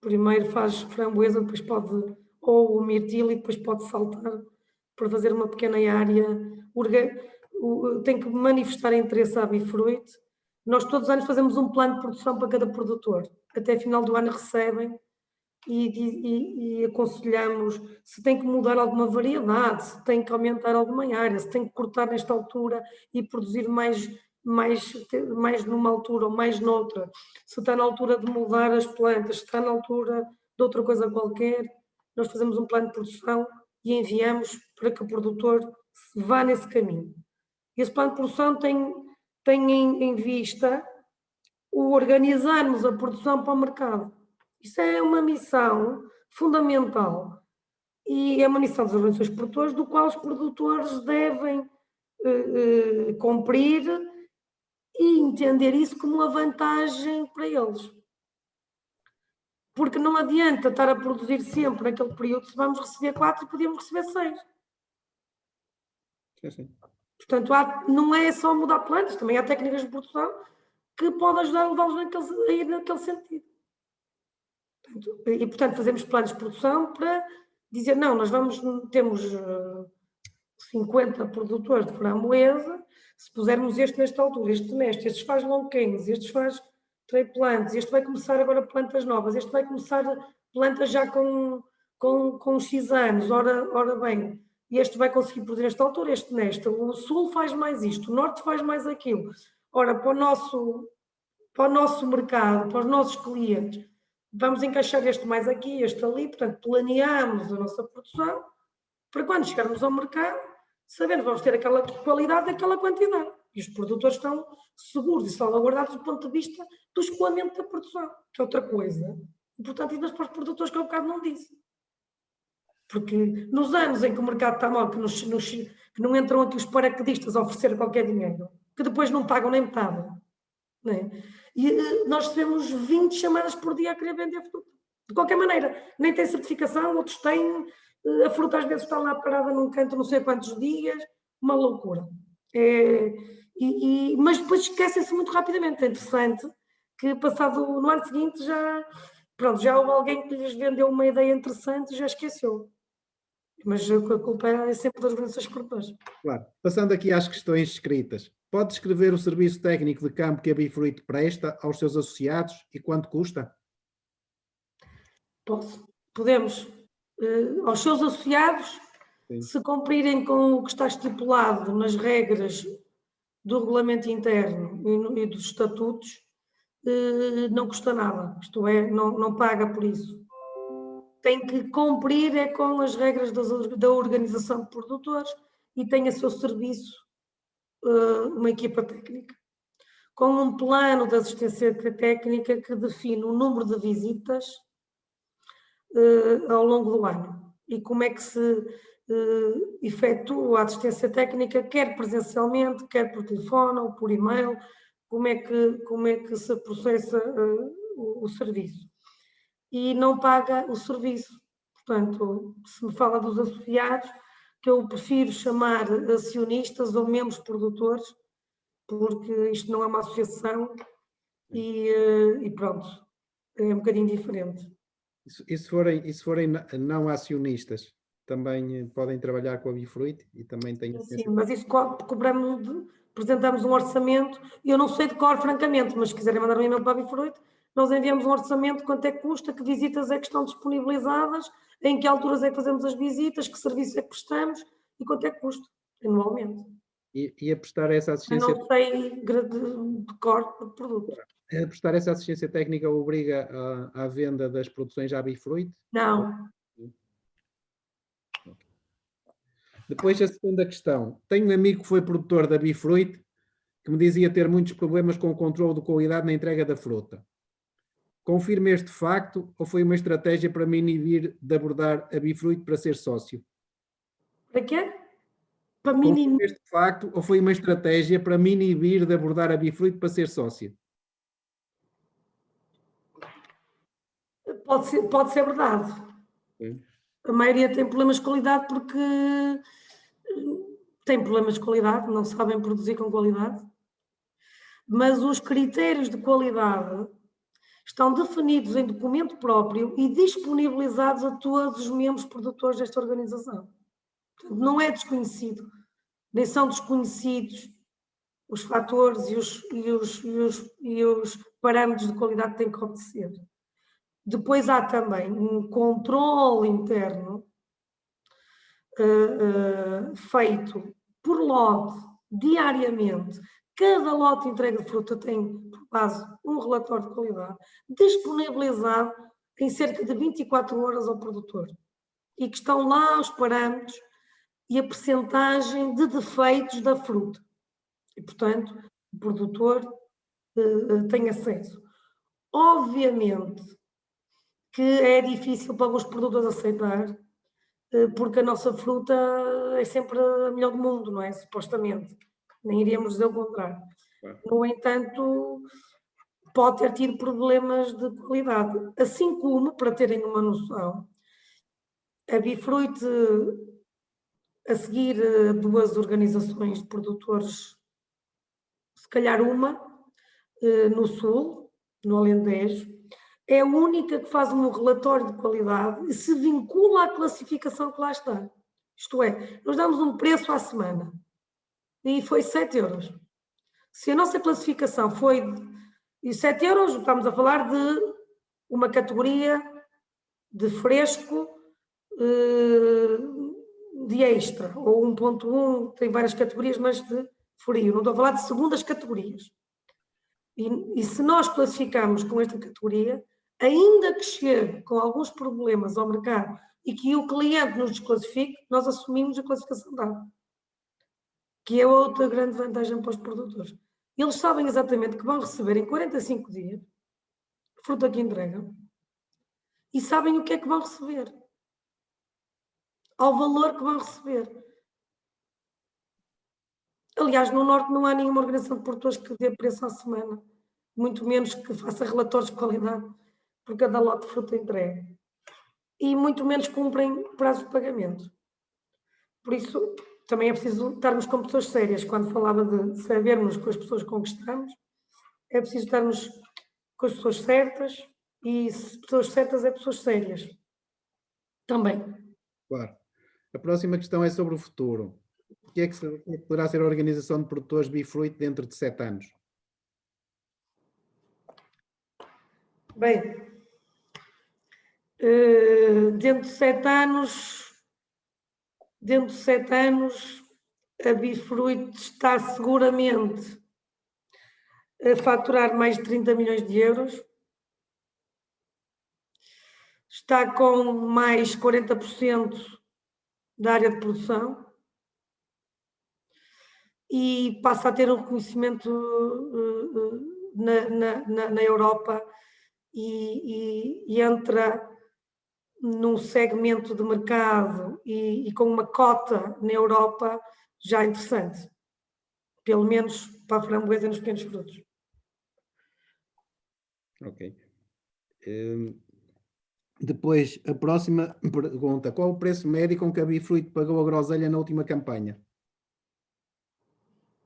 Speaker 2: Primeiro faz framboesa, depois pode, ou o mirtilo, e depois pode saltar para fazer uma pequena área. Tem que manifestar interesse à Bifruit. Nós todos os anos fazemos um plano de produção para cada produtor. Até final do ano recebem e aconselhamos se tem que mudar alguma variedade, se tem que aumentar alguma área, se tem que cortar nesta altura e produzir mais numa altura ou mais noutra, se está na altura de mudar as plantas, se está na altura de outra coisa qualquer. Nós fazemos um plano de produção e enviamos para que o produtor vá nesse caminho. Esse plano de produção tem em vista o organizarmos a produção para o mercado. Isso é uma missão fundamental e é uma missão das organizações de produtores, do qual os produtores devem cumprir e entender isso como uma vantagem para eles. Porque não adianta estar a produzir sempre naquele período, se vamos receber 4 e podíamos receber 6.
Speaker 1: Sim.
Speaker 2: Portanto, não é só mudar planos, também há técnicas de produção que podem ajudar a levá-los a ir naquele sentido. Portanto, fazemos planos de produção para dizer, não, temos 50 produtores de framboesa, se pusermos este nesta altura, este neste, estes faz long canes, estes faz tray plants, este vai começar agora plantas novas, este vai começar plantas já com X anos, ora bem, este vai conseguir produzir nesta altura, este nesta, o sul faz mais isto, o norte faz mais aquilo. Ora, para o nosso mercado, para os nossos clientes, vamos encaixar este mais aqui, este ali, portanto, planeamos a nossa produção para quando chegarmos ao mercado, sabendo que vamos ter aquela qualidade daquela quantidade. E os produtores estão seguros e salvaguardados do ponto de vista do escoamento da produção, que é outra coisa importante ainda para os produtores que eu há bocado não disse. Porque nos anos em que o mercado está mal, que não entram aqui os paraquedistas a oferecer qualquer dinheiro, que depois não pagam nem metade, não é? E nós recebemos 20 chamadas por dia a querer vender fruta. De qualquer maneira, nem tem certificação, outros têm, a fruta às vezes está lá parada num canto não sei quantos dias, uma loucura. Mas depois esquecem-se muito rapidamente. É interessante que passado no ano seguinte já houve alguém que lhes vendeu uma ideia interessante e já esqueceu. Mas a culpa é sempre das organizações produtoras.
Speaker 1: Claro. Passando aqui às questões escritas. Pode descrever o serviço técnico de campo que a Bifruit presta aos seus associados e quanto custa?
Speaker 2: Podemos. Aos seus associados,
Speaker 1: Sim.
Speaker 2: se cumprirem com o que está estipulado nas regras do regulamento interno e dos estatutos, não custa nada. Isto é, não paga por isso. Tem que cumprir com as regras da organização de produtores e tem a seu serviço uma equipa técnica, com um plano de assistência técnica que define o número de visitas ao longo do ano e como é que se efetua a assistência técnica, quer presencialmente, quer por telefone ou por e-mail, como é que se processa o serviço. E não paga o serviço. Portanto, se me fala dos associados, que eu prefiro chamar acionistas ou membros produtores, porque isto não é uma associação e pronto, é um bocadinho diferente.
Speaker 1: E se forem não acionistas, também podem trabalhar com a Bifruit e também têm...
Speaker 2: Sim, mas isso apresentamos um orçamento, e eu não sei de cor, francamente, mas se quiserem mandar um e-mail para a Bifruit, nós enviamos um orçamento de quanto é que custa, que visitas é que estão disponibilizadas, em que alturas é que fazemos as visitas, que serviço é que prestamos e quanto é que custa anualmente.
Speaker 1: E a prestar essa assistência...
Speaker 2: Eu não sei de cor do produto.
Speaker 1: A prestar essa assistência técnica obriga à venda das produções à Bifruit?
Speaker 2: Não.
Speaker 1: Depois a segunda questão. Tenho um amigo que foi produtor da Bifruit que me dizia ter muitos problemas com o controle de qualidade na entrega da fruta. Confirma este facto ou foi uma estratégia para me inibir de abordar a Bifruit para ser sócio?
Speaker 2: Para quê? Para
Speaker 1: Confirma este facto ou foi uma estratégia para me inibir de abordar a Bifruit para ser sócio?
Speaker 2: Pode ser verdade.
Speaker 1: Sim.
Speaker 2: A maioria tem problemas de qualidade porque tem problemas de qualidade, não sabem produzir com qualidade. Mas os critérios de qualidade estão definidos em documento próprio e disponibilizados a todos os membros produtores desta organização. Portanto, não é desconhecido, nem são desconhecidos os fatores e os parâmetros de qualidade que têm que obedecer. Depois há também um controle interno feito por lote, diariamente. Cada lote de entrega de fruta tem, por base, um relatório de qualidade disponibilizado em cerca de 24 horas ao produtor. E que estão lá os parâmetros e a percentagem de defeitos da fruta. E, portanto, o produtor tem acesso. Obviamente que é difícil para alguns produtores aceitar, porque a nossa fruta é sempre a melhor do mundo, não é? Supostamente. Nem iríamos dizer o contrário. No entanto, pode ter tido problemas de qualidade. Assim como, para terem uma noção, a Bifruit, a seguir duas organizações de produtores, se calhar uma, no Sul, no Alentejo, é a única que faz um relatório de qualidade e se vincula à classificação que lá está. Isto é, nós damos um preço à semana e foi 7 euros. Se a nossa classificação foi de 7 euros, estamos a falar de uma categoria de fresco de extra, ou 1.1, tem várias categorias, mas de frio. Não estou a falar de segundas categorias. E se nós classificamos com esta categoria, ainda que chegue com alguns problemas ao mercado e que o cliente nos desclassifique, nós assumimos a classificação dada. Que é outra grande vantagem para os produtores. Eles sabem exatamente que vão receber em 45 dias fruta que entregam e sabem o que é que vão receber, ao valor que vão receber. Aliás, no Norte não há nenhuma organização de produtores que dê preço à semana, muito menos que faça relatórios de qualidade por cada lote de fruta entregue. e muito menos cumprem prazos de pagamento. Por isso, também é preciso estarmos com pessoas sérias. Quando falava de sabermos com as pessoas com que estamos, é preciso estarmos com as pessoas certas, e pessoas certas é pessoas sérias. Também.
Speaker 1: Claro. A próxima questão é sobre o futuro. O que é que poderá ser a organização de produtores Bifruit dentro de 7 anos?
Speaker 2: Bem, dentro de 7 anos, a Bifruit está seguramente a faturar mais de 30 milhões de euros. Está com mais 40% da área de produção e passa a ter um reconhecimento na Europa e entra num segmento de mercado e com uma cota na Europa já interessante, pelo menos para a framboesa nos pequenos frutos.
Speaker 1: Ok. Depois, a próxima pergunta. Qual o preço médio com que a Bifruit pagou a groselha na última campanha?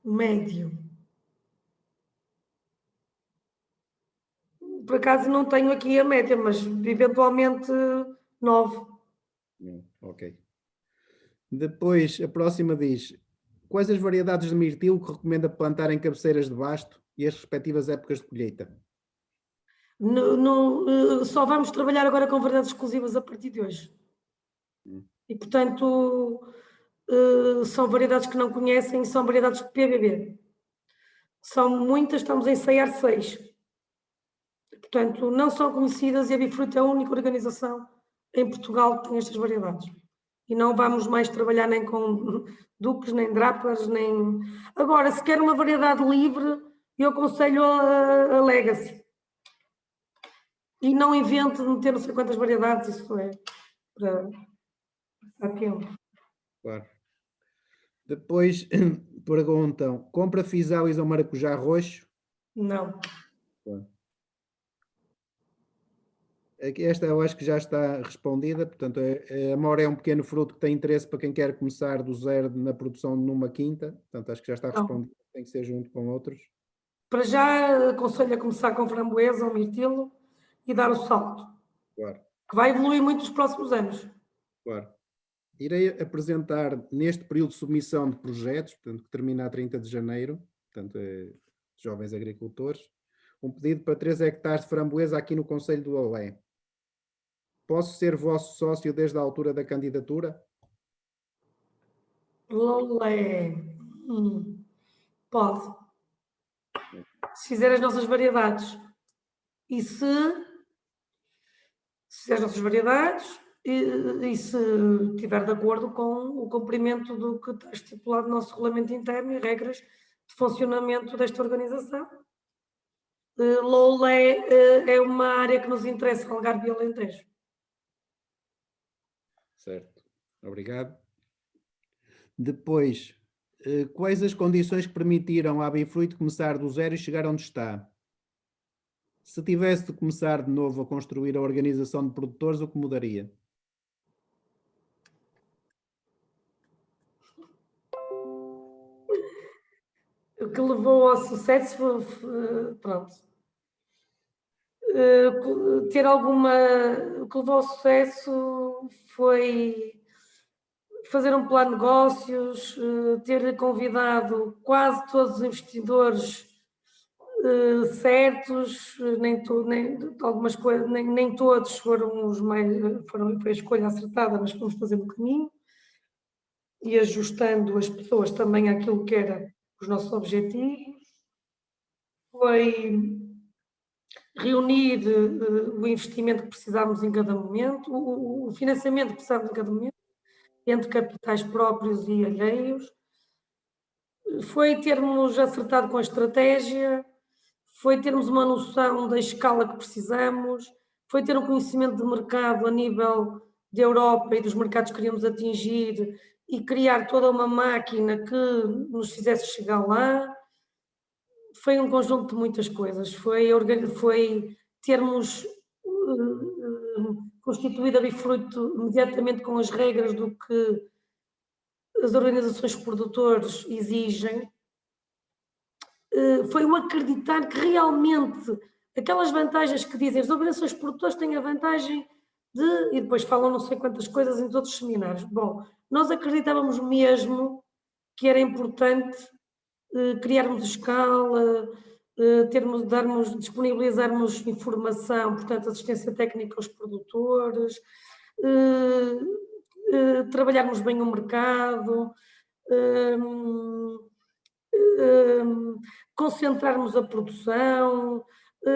Speaker 2: Médio. Por acaso não tenho aqui a média, mas eventualmente 9.
Speaker 1: Ok. Depois, a próxima diz: quais as variedades de mirtilo que recomenda plantar em cabeceiras de basto e as respectivas épocas de colheita?
Speaker 2: Só vamos trabalhar agora com variedades exclusivas a partir de hoje. E, portanto, são variedades que não conhecem, são variedades de PBB. São muitas, estamos a ensaiar 6. Portanto, não são conhecidas e a Bifruit é a única organização em Portugal que tem estas variedades. E não vamos mais trabalhar nem com duques, nem drapas, nem... Agora, se quer uma variedade livre, eu aconselho a Legacy. E não invente de meter não sei quantas variedades, isso é para passar tempo.
Speaker 1: Claro. Depois perguntam: compra Fisális ou maracujá roxo?
Speaker 2: Não.
Speaker 1: Claro. Esta eu acho que já está respondida, portanto, a amora é um pequeno fruto que tem interesse para quem quer começar do zero na produção numa quinta, portanto, acho que já está respondido, tem que ser junto com outros.
Speaker 2: Para já, aconselho a começar com framboesa ou mirtilo e dar o salto.
Speaker 1: Claro.
Speaker 2: Que vai evoluir muito nos próximos anos.
Speaker 1: Claro. Irei apresentar neste período de submissão de projetos, portanto, que termina a 30 de janeiro, portanto, jovens agricultores, um pedido para 3 hectares de framboesa aqui no Conselho do Olé. Posso ser vosso sócio desde a altura da candidatura?
Speaker 2: Lolé. Pode. Se fizer as nossas variedades. E se fizer as nossas variedades e se estiver de acordo com o cumprimento do que está estipulado no nosso regulamento interno e regras de funcionamento desta organização. Lolé é uma área que nos interessa, Algarve e Alentejo.
Speaker 1: Certo. Obrigado. Depois, quais as condições que permitiram à Bifruit começar do zero e chegar onde está? Se tivesse de começar de novo a construir a organização de produtores, o que mudaria?
Speaker 2: O que levou ao sucesso foi, pronto, ter alguma... O que levou ao sucesso foi fazer um plano de negócios, ter convidado quase todos os investidores certos, nem algumas coisas, nem todos foram os mais, foi a escolha acertada, mas fomos fazendo o caminho e ajustando as pessoas também àquilo que era os nossos objetivos. Foi reunir o investimento que precisávamos em cada momento, o financiamento que precisávamos em cada momento, entre capitais próprios e alheios. Foi termos acertado com a estratégia, foi termos uma noção da escala que precisamos, foi ter um conhecimento de mercado a nível da Europa e dos mercados que queríamos atingir e criar toda uma máquina que nos fizesse chegar lá. Foi um conjunto de muitas coisas, foi termos constituída a Bifruito imediatamente com as regras do que as organizações de produtores exigem, foi o acreditar que realmente aquelas vantagens que dizem as organizações de produtores têm a vantagem de, e depois falam não sei quantas coisas em todos os seminários. Bom, nós acreditávamos mesmo que era importante criarmos escala, disponibilizarmos informação, portanto, assistência técnica aos produtores, trabalharmos bem o mercado, concentrarmos a produção,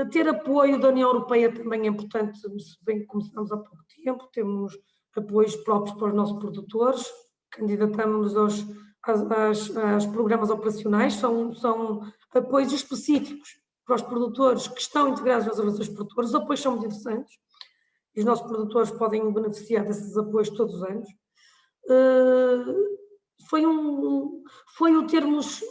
Speaker 2: ter apoio da União Europeia também é importante, se bem que começamos há pouco tempo, temos apoios próprios para os nossos produtores, candidatamos-nos aos programas operacionais, são apoios específicos para os produtores que estão integrados nas organizações de produtores, os apoios são muito interessantes, e os nossos produtores podem beneficiar desses apoios todos os anos. Foi o termos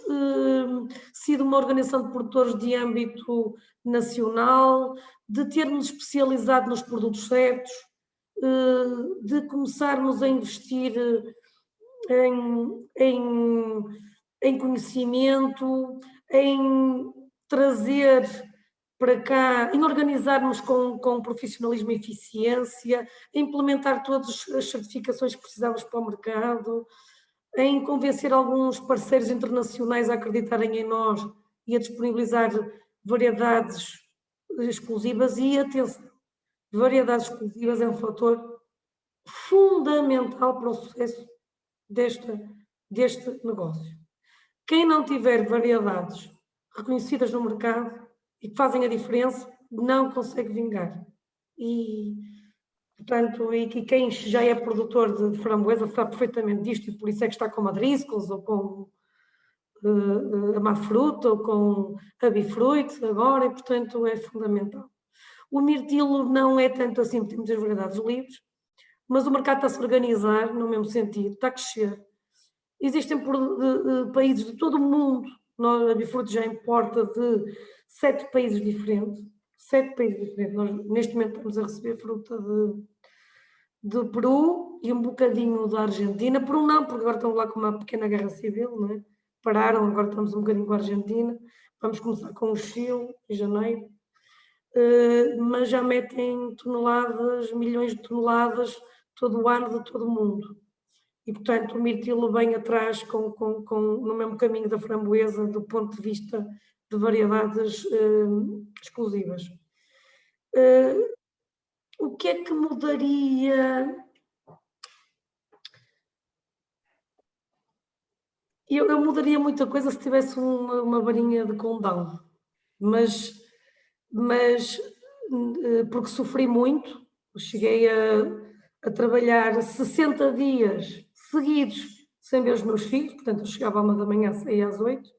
Speaker 2: sido uma organização de produtores de âmbito nacional, de termos especializado nos produtos certos, de começarmos a investir em conhecimento, em trazer para cá, em organizarmos com profissionalismo e eficiência, em implementar todas as certificações que precisávamos para o mercado, em convencer alguns parceiros internacionais a acreditarem em nós e a disponibilizar variedades exclusivas. E atenção, variedades exclusivas é um fator fundamental para o sucesso deste negócio. Quem não tiver variedades reconhecidas no mercado e que fazem a diferença, não consegue vingar. E, portanto, e quem já é produtor de framboesa sabe perfeitamente disto, e por isso é que está com a Driscoll's, ou com a Mafruta, ou com a Bifruit agora, e portanto é fundamental. O mirtilo não é tanto assim, porque tem muitas variedades livres, mas o mercado está a se organizar no mesmo sentido, está a crescer. Existem países de todo o mundo, a Bifruit já importa de 7 países diferentes. 7 países diferentes. Nós, neste momento, estamos a receber fruta de Peru e um bocadinho da Argentina. Peru não, porque agora estão lá com uma pequena guerra civil, não é? Pararam, agora estamos um bocadinho com a Argentina. Vamos começar com o Chile, em janeiro. Mas já metem toneladas, milhões de toneladas, todo o ano, de todo o mundo. E, portanto, o mirtilo vem atrás no mesmo caminho da framboesa, do ponto de vista de variedades exclusivas. O que é que mudaria? Eu mudaria muita coisa se tivesse uma varinha de condão, mas porque sofri muito, cheguei a trabalhar 60 dias seguidos sem ver os meus filhos, portanto eu chegava à 1 da manhã, saía às 8,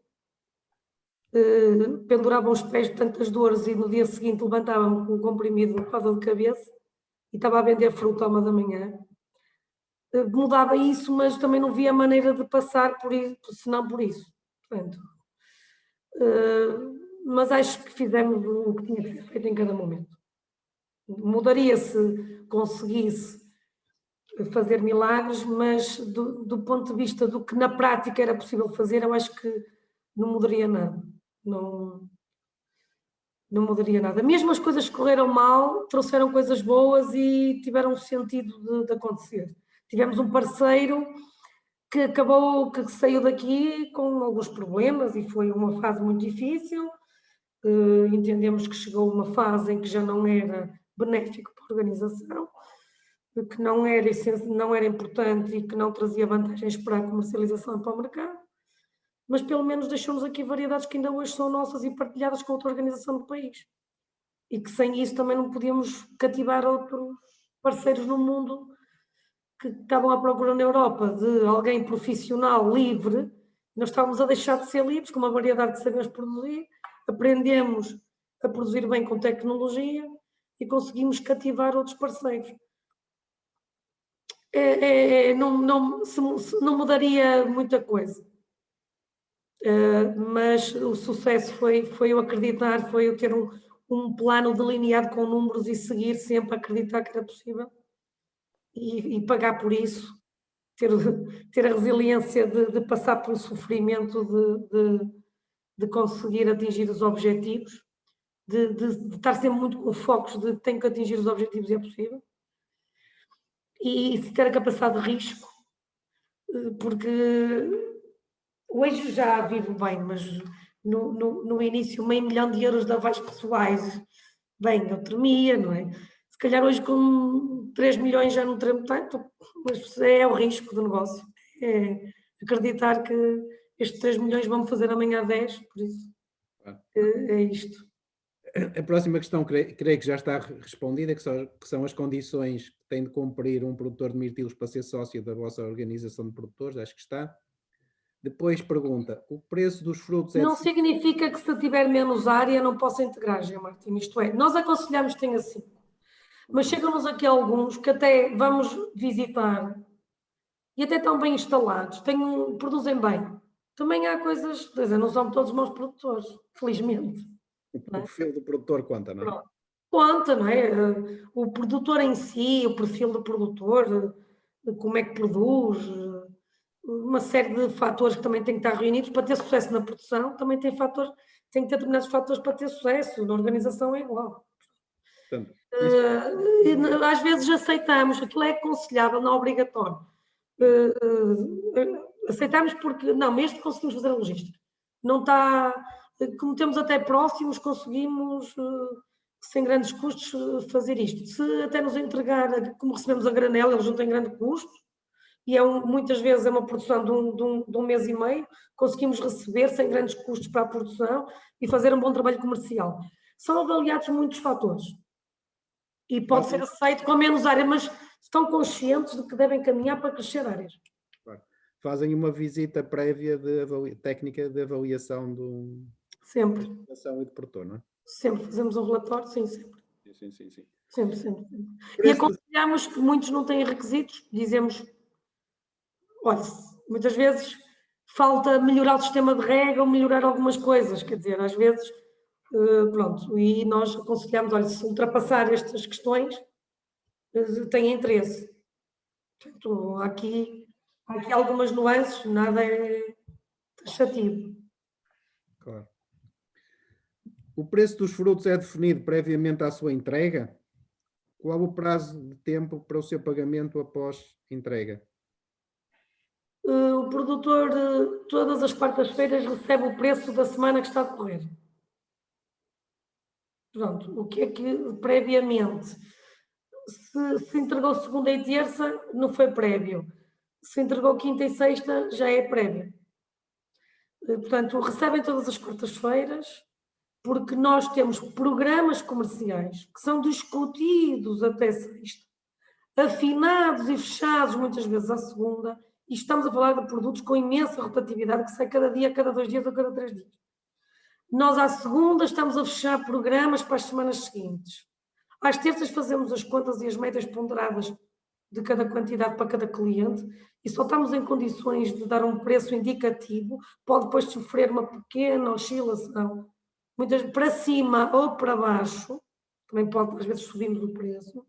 Speaker 2: pendurava os pés de tantas dores e no dia seguinte levantava-me com um comprimido por causa de cabeça e estava a vender fruta à 1 da manhã. Mudava isso, mas também não via maneira de passar por isso, senão por isso. Portanto, mas acho que fizemos o que tinha que ser feito em cada momento. Mudaria se conseguisse fazer milagres, mas do ponto de vista do que na prática era possível fazer, eu acho que não mudaria nada. Não mudaria nada. Mesmo as coisas que correram mal, trouxeram coisas boas e tiveram sentido de acontecer. Tivemos um parceiro que saiu daqui com alguns problemas e foi uma fase muito difícil. Entendemos que chegou uma fase em que já não era benéfico para a organização, que não era importante e que não trazia vantagens para a comercialização e para o mercado, mas pelo menos deixou-nos aqui variedades que ainda hoje são nossas e partilhadas com outra organização do país. E que sem isso também não podíamos cativar outros parceiros no mundo que estavam à procura na Europa de alguém profissional, livre. Nós estávamos a deixar de ser livres, com uma variedade de saberes produzir, aprendemos a produzir bem com tecnologia e conseguimos cativar outros parceiros. Não mudaria muita coisa, mas o sucesso foi eu acreditar, foi eu ter um plano delineado com números e seguir sempre, acreditar que era possível e pagar por isso, ter a resiliência de passar pelo sofrimento de conseguir atingir os objetivos, de estar sempre muito com focos de tenho que atingir os objetivos e é possível, e ter a capacidade de risco, porque hoje já vivo bem, mas no início, €500.000 de avais pessoais, bem, eu tremia, não é? Se calhar hoje com 3 milhões já não tremo tanto, mas é o risco do negócio. É acreditar que estes 3 milhões vão fazer amanhã 10, por isso é isto.
Speaker 1: A próxima questão, creio que já está respondida, que são as condições que tem de cumprir um produtor de mirtilos para ser sócio da vossa organização de produtores, acho que está. Depois pergunta, o preço dos frutos é...
Speaker 2: Não significa que se tiver menos área não possa integrar, Jean Martim, isto é, nós aconselhamos que tenha 5, mas chegam-nos aqui alguns que até vamos visitar e até estão bem instalados, produzem bem. Também há coisas, quer dizer, não são todos maus produtores, felizmente.
Speaker 1: O perfil do produtor conta, não é?
Speaker 2: Pronto. Conta, não é? O produtor em si, o perfil do produtor, como é que produz, uma série de fatores que também têm que estar reunidos para ter sucesso na produção, também tem que ter determinados fatores para ter sucesso, na organização é igual.
Speaker 1: Portanto,
Speaker 2: Às vezes aceitamos, aquilo é aconselhável, não é obrigatório. Aceitamos porque, não, mesmo conseguimos fazer a logística. Não está, como temos até próximos, conseguimos, sem grandes custos, fazer isto. Se até nos entregar, como recebemos a granel, eles não têm grande custo, e muitas vezes é uma produção de um mês e meio, conseguimos receber sem grandes custos para a produção e fazer um bom trabalho comercial. São avaliados muitos fatores e pode ser aceito com menos área, mas estão conscientes de que devem caminhar para crescer áreas.
Speaker 1: Fazem uma visita prévia técnica de avaliação
Speaker 2: sempre.
Speaker 1: Da estação e do produtor, não é?
Speaker 2: Sempre fazemos um relatório, sim, sempre.
Speaker 1: Sim.
Speaker 2: Sempre. E aconselhamos que muitos não têm requisitos, dizemos, olha, muitas vezes falta melhorar o sistema de rega ou melhorar algumas coisas, quer dizer, às vezes, pronto, e nós aconselhamos, olha, se ultrapassar estas questões, tem interesse. Portanto, há aqui algumas nuances, nada é taxativo.
Speaker 1: Claro. O preço dos frutos é definido previamente à sua entrega? Qual o prazo de tempo para o seu pagamento após entrega?
Speaker 2: O produtor, todas as quartas-feiras, recebe o preço da semana que está a decorrer. Pronto, o que é que previamente? Se entregou segunda e terça, não foi prévio. Se entregou quinta e sexta, já é prévio. Portanto, recebem todas as quartas-feiras, porque nós temos programas comerciais que são discutidos até sexta, afinados e fechados muitas vezes à segunda, e estamos a falar de produtos com imensa rotatividade que sai cada dia, cada 2 dias ou cada 3 dias. Nós à segunda estamos a fechar programas para as semanas seguintes. Às terças fazemos as contas e as médias ponderadas de cada quantidade para cada cliente e só estamos em condições de dar um preço indicativo, pode depois sofrer uma pequena oscilação, muitas para cima ou para baixo, também pode às vezes subirmos o preço,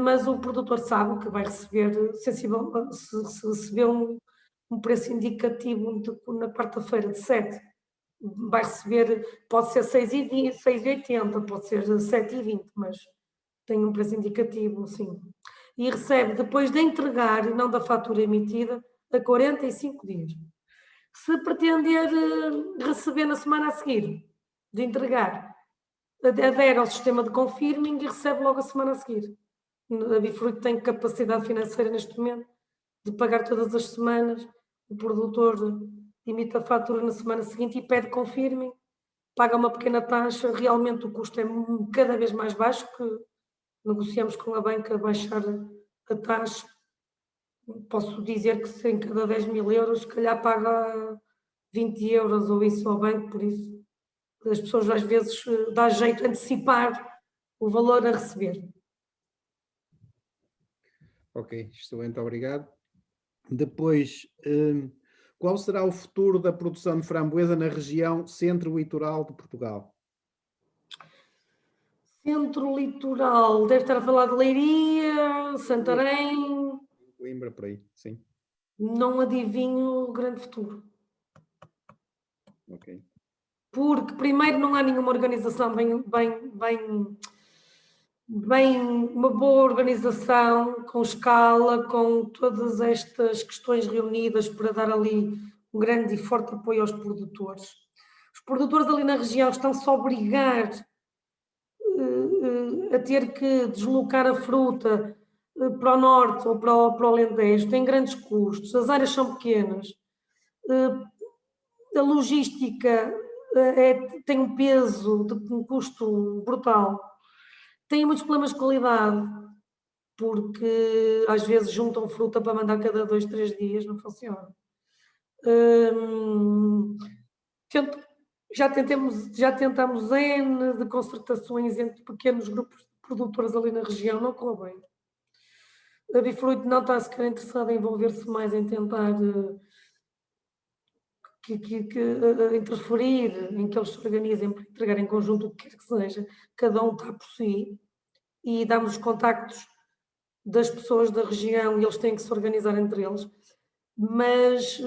Speaker 2: mas o produtor sabe que vai receber, se receber um preço indicativo na quarta-feira de 7, vai receber, pode ser 6,80, pode ser 7,20, mas tem um preço indicativo, sim. E recebe depois de entregar, e não da fatura emitida, a 45 dias. Se pretender receber na semana a seguir, de entregar, adere ao sistema de confirming e recebe logo a semana a seguir. A Bifruit tem capacidade financeira neste momento de pagar todas as semanas, o produtor emite a fatura na semana seguinte e pede confirming, paga uma pequena taxa, realmente o custo é cada vez mais baixo, que negociamos com a banca baixar a taxa. Posso dizer que se em cada 10 mil euros, se calhar paga 20 euros ou isso ao banco, por isso as pessoas às vezes dá jeito antecipar o valor a receber.
Speaker 1: Ok, excelente, obrigado. Depois, qual será o futuro da produção de framboesa na região centro-litoral de Portugal?
Speaker 2: Centro litoral, deve estar a falar de Leiria, Santarém.
Speaker 1: Coimbra, por aí, sim.
Speaker 2: Não adivinho o grande futuro.
Speaker 1: Ok.
Speaker 2: Porque, primeiro, não há nenhuma organização uma boa organização, com escala, com todas estas questões reunidas para dar ali um grande e forte apoio aos produtores. Os produtores ali na região estão-se a obrigar a ter que deslocar a fruta para o norte ou para o Alentejo, tem grandes custos, as áreas são pequenas, a logística tem um peso de um custo brutal, tem muitos problemas de qualidade, porque às vezes juntam fruta para mandar cada 2, 3 dias, não funciona. Já tentamos N de concertações entre pequenos grupos de produtores ali na região, não correu bem. A Bifruit não está sequer interessada em envolver-se mais em tentar interferir em que eles se organizem para entregar em conjunto o que quer que seja, cada um está por si, e damos os contactos das pessoas da região e eles têm que se organizar entre eles, mas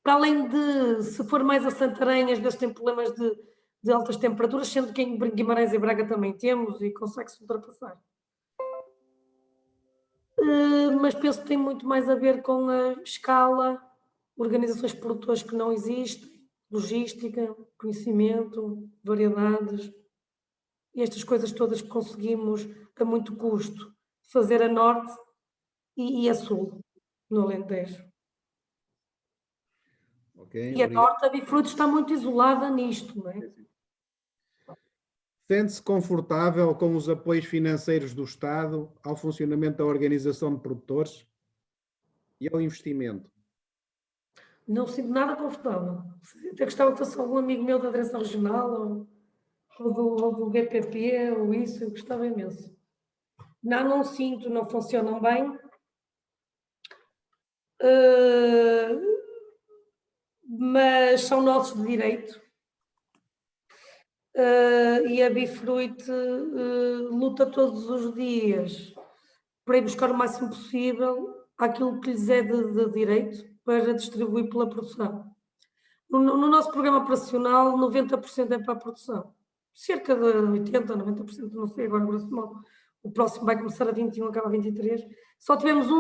Speaker 2: para além de, se for mais a Santarém, às vezes tem problemas de altas temperaturas, sendo que em Guimarães e Braga também temos e consegue-se ultrapassar. Mas penso que tem muito mais a ver com a escala, organizações produtoras que não existem, logística, conhecimento, variedades, e estas coisas todas que conseguimos a muito custo fazer a norte e a sul, no Alentejo.
Speaker 1: Okay,
Speaker 2: e a norte, a Bifruit está muito isolada nisto, não é?
Speaker 1: Sente-se confortável com os apoios financeiros do Estado ao funcionamento da organização de produtores e ao investimento?
Speaker 2: Não sinto nada confortável. Até gostava que fosse algum amigo meu da direção regional ou do BPP ou isso, eu gostava imenso. Não sinto, não funcionam bem. Mas são nossos de direito. E a Bifruit luta todos os dias para ir buscar o máximo possível aquilo que lhes é de direito para distribuir pela produção. No nosso programa operacional, 90% é para a produção. Cerca de 80%, 90%, não sei agora, grosso modo. O próximo vai começar a 21, acaba a 23. Só tivemos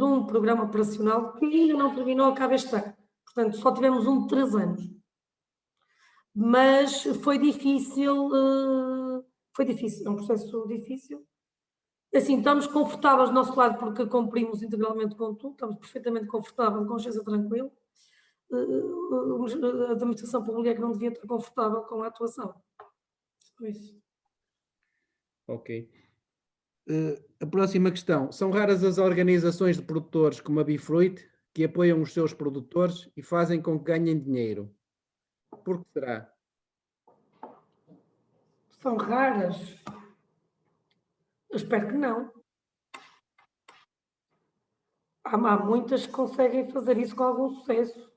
Speaker 2: um programa operacional que ainda não terminou, acaba este ano. Portanto, só tivemos um de 3 anos. Mas foi difícil, é um processo difícil. Assim, estamos confortáveis do nosso lado porque cumprimos integralmente com tudo, estamos perfeitamente confortáveis, consciência tranquila. A administração pública é que não devia estar confortável com a atuação. Só isso.
Speaker 1: Ok. A próxima questão. São raras as organizações de produtores como a Bifruit que apoiam os seus produtores e fazem com que ganhem dinheiro. Por que será?
Speaker 2: São raras? Eu espero que não. Há muitas que conseguem fazer isso com algum sucesso.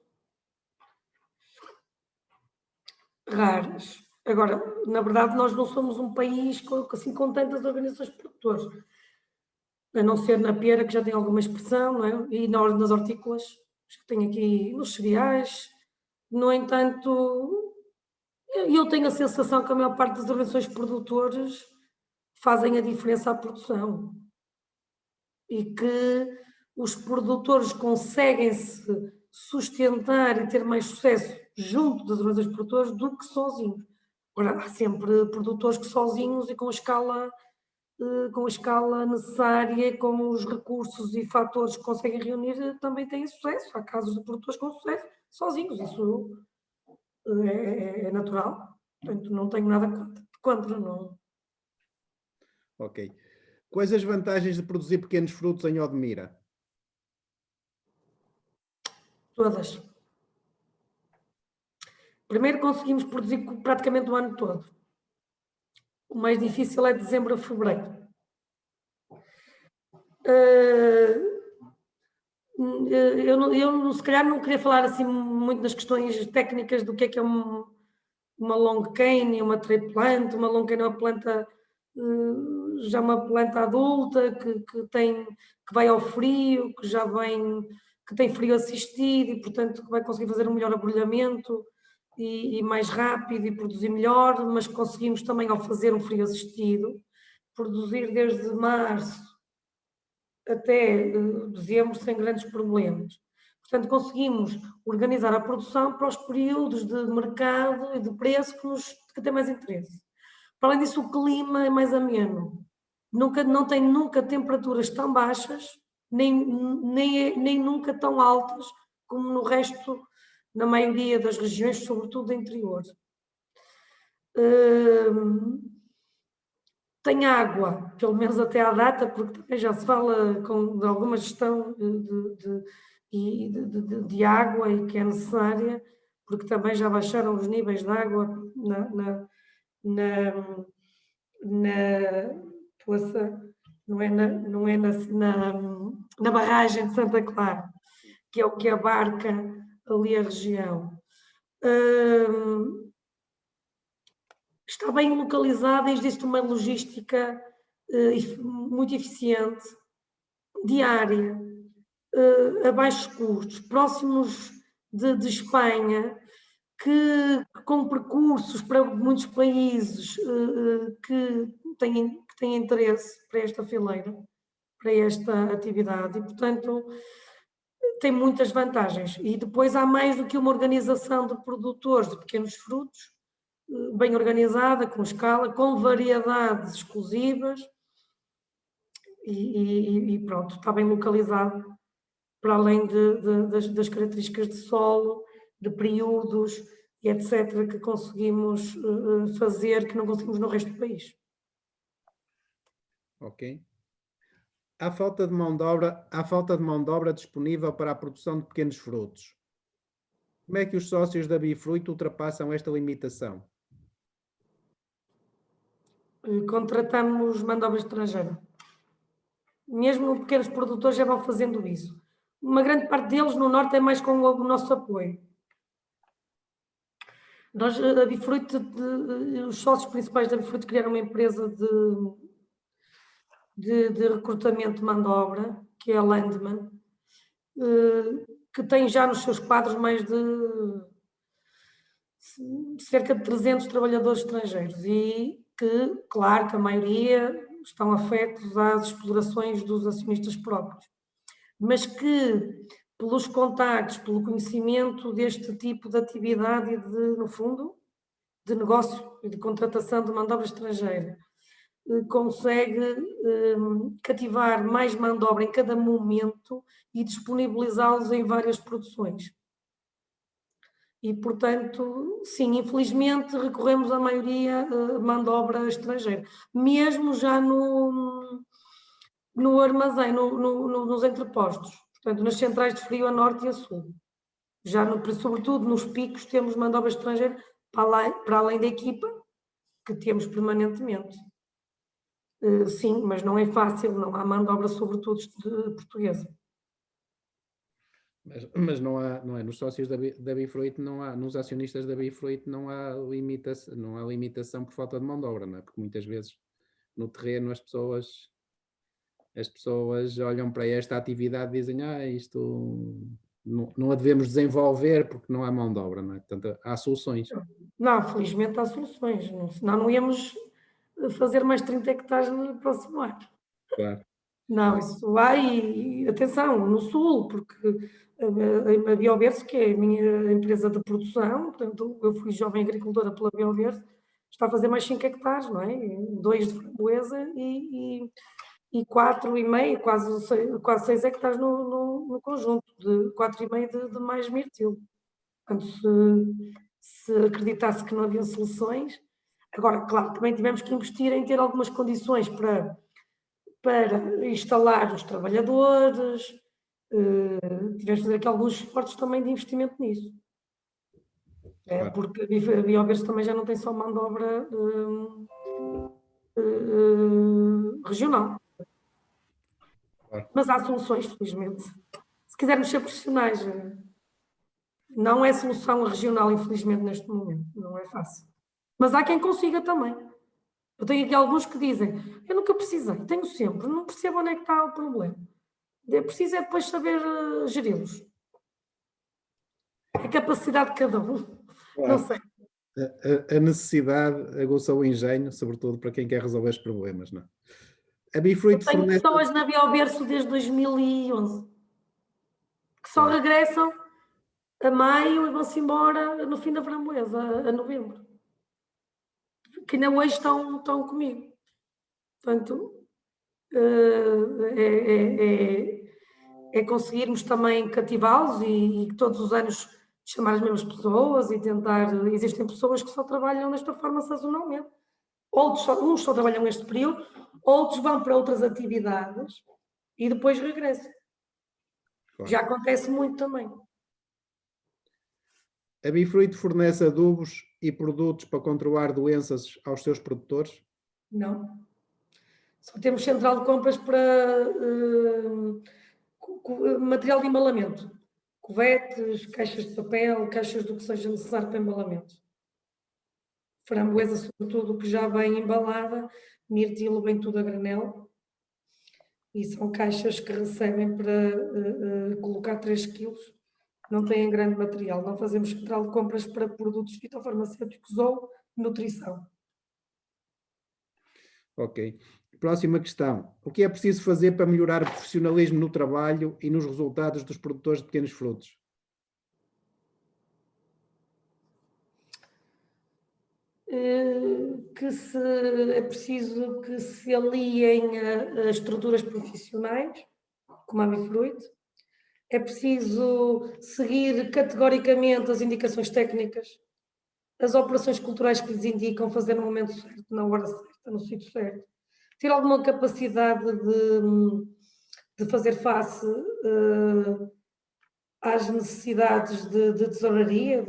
Speaker 2: Raras. Agora, na verdade, nós não somos um país com tantas organizações de produtores. A não ser na pera, que já tem alguma expressão, não é? E nas hortícolas, já tem aqui nos cereais. No entanto, eu tenho a sensação que a maior parte das organizações de produtores fazem a diferença à produção. E que os produtores conseguem se sustentar e ter mais sucesso junto das organizações de produtores do que sozinhos. Agora, há sempre produtores que sozinhos e com a escala necessária, com os recursos e fatores que conseguem reunir, também têm sucesso. Há casos de produtores com sucesso sozinhos, isso é natural. Portanto, não tenho nada contra, não.
Speaker 1: Ok. Quais as vantagens de produzir pequenos frutos em Odmira?
Speaker 2: Todas. Primeiro, conseguimos produzir praticamente o ano todo. O mais difícil é de dezembro a fevereiro. Eu se calhar não queria falar assim muito nas questões técnicas do que é uma long cane, uma tree plant. Uma long cane é uma planta, já uma planta adulta, que vai ao frio, que tem frio assistido e, portanto, que vai conseguir fazer um melhor abrolhamento e mais rápido e produzir melhor, mas conseguimos também, ao fazer um frio assistido, produzir desde março até dezembro sem grandes problemas. Portanto, conseguimos organizar a produção para os períodos de mercado e de preço que têm mais interesse. Para além disso, o clima é mais ameno. Não tem nunca temperaturas tão baixas, nem nunca tão altas como no resto, na maioria das regiões, sobretudo do interior. Tem água, pelo menos até à data, porque também já se fala de alguma gestão de água e que é necessária, porque também já baixaram os níveis de água na barragem de Santa Clara, que é o que abarca ali a região. Está bem localizada e existe uma logística muito eficiente, diária, a baixos custos, próximos de Espanha, com percursos para muitos países que têm interesse para esta fileira, para esta atividade, e, portanto, tem muitas vantagens. E depois há mais do que uma organização de produtores de pequenos frutos, bem organizada, com escala, com variedades exclusivas e pronto, está bem localizado, para além das características de solo, de períodos e etc., que conseguimos fazer, que não conseguimos no resto do país.
Speaker 1: Ok. Há falta de mão de obra disponível para a produção de pequenos frutos. Como é que os sócios da Bifruit ultrapassam esta limitação?
Speaker 2: Contratamos mão de obra estrangeira. Mesmo pequenos produtores já vão fazendo isso. Uma grande parte deles no Norte é mais com o nosso apoio. Nós, a Bifruit, os sócios principais da Bifruit criaram uma empresa de recrutamento de mão de obra, que é a Landman, que tem já nos seus quadros mais de cerca de 300 trabalhadores estrangeiros e que, claro, que a maioria estão afetos às explorações dos acionistas próprios, mas que, pelos contactos, pelo conhecimento deste tipo de atividade e no fundo, de negócio e de contratação de mão de obra estrangeira, consegue cativar mais mão de obra em cada momento e disponibilizá-los em várias produções. E, portanto, sim, infelizmente recorremos à maioria mão de obra estrangeira, mesmo já no armazém, nos entrepostos, portanto, nas centrais de frio a norte e a sul. Sobretudo nos picos, temos mão de obra estrangeira para além da equipa que temos permanentemente. Sim, mas não é fácil, não há mão de obra, sobretudo portuguesa.
Speaker 1: Mas não é nos sócios da Bifruit, nos acionistas da Bifruit não há limitação por falta de mão de obra, não é? Porque muitas vezes no terreno as pessoas olham para esta atividade e dizem isto não a devemos desenvolver porque não há mão de obra, não é? Portanto, há soluções.
Speaker 2: Não, felizmente há soluções, senão não íamos fazer mais 30 hectares no próximo ano.
Speaker 1: Claro.
Speaker 2: Não, isso há e atenção, no Sul, porque a Bioverso, que é a minha empresa de produção, portanto, eu fui jovem agricultora pela Bioverso, está a fazer mais 5 hectares, não é? 2 de framboesa e 4,5, quase 6 hectares no conjunto, de 4,5 de mais mirtilo. Portanto, se acreditasse que não havia soluções. Agora, claro, também tivemos que investir em ter algumas condições para instalar os trabalhadores, tivemos que fazer aqui alguns esforços também de investimento nisso. Claro. Porque a Bioverso também já não tem só mão de obra regional. Claro. Mas há soluções, felizmente. Se quisermos ser profissionais. Não é solução regional, infelizmente, neste momento. Não é fácil. Mas há quem consiga também. Eu tenho aqui alguns que dizem, eu nunca precisei, tenho sempre, não percebo onde é que está o problema. É preciso é depois saber geri-los. A capacidade de cada um.
Speaker 1: Claro.
Speaker 2: Não sei.
Speaker 1: A necessidade aguça o engenho, sobretudo para quem quer resolver os problemas, não é? A Bifruit
Speaker 2: Tenho
Speaker 1: fornece...
Speaker 2: pessoas na Via ao Berço desde 2011 que só regressam a maio e vão-se embora no fim da framboesa, a novembro. Que ainda hoje estão comigo. Portanto, é conseguirmos também cativá-los e todos os anos chamar as mesmas pessoas e tentar... Existem pessoas que só trabalham desta forma sazonalmente. Uns só trabalham este período, outros vão para outras atividades e depois regressam. Claro. Já acontece muito também.
Speaker 1: A Bifruit fornece adubos e produtos para controlar doenças aos seus produtores?
Speaker 2: Não. Só temos central de compras para material de embalamento. Covetes, caixas de papel, caixas do que seja necessário para embalamento. Framboesa, sobretudo, que já vem embalada. Mirtilo vem tudo a granel. E são caixas que recebem para colocar 3 quilos. Não têm grande material. Não fazemos central de compras para produtos fitofarmacêuticos ou nutrição.
Speaker 1: Ok. Próxima questão. O que é preciso fazer para melhorar o profissionalismo no trabalho e nos resultados dos produtores de pequenos frutos?
Speaker 2: É preciso que se aliem as estruturas profissionais, como a Bifruit. É preciso seguir categoricamente as indicações técnicas, as operações culturais que lhes indicam, fazer no momento certo, na hora certa, no sítio certo. Ter alguma capacidade de fazer face às necessidades de tesouraria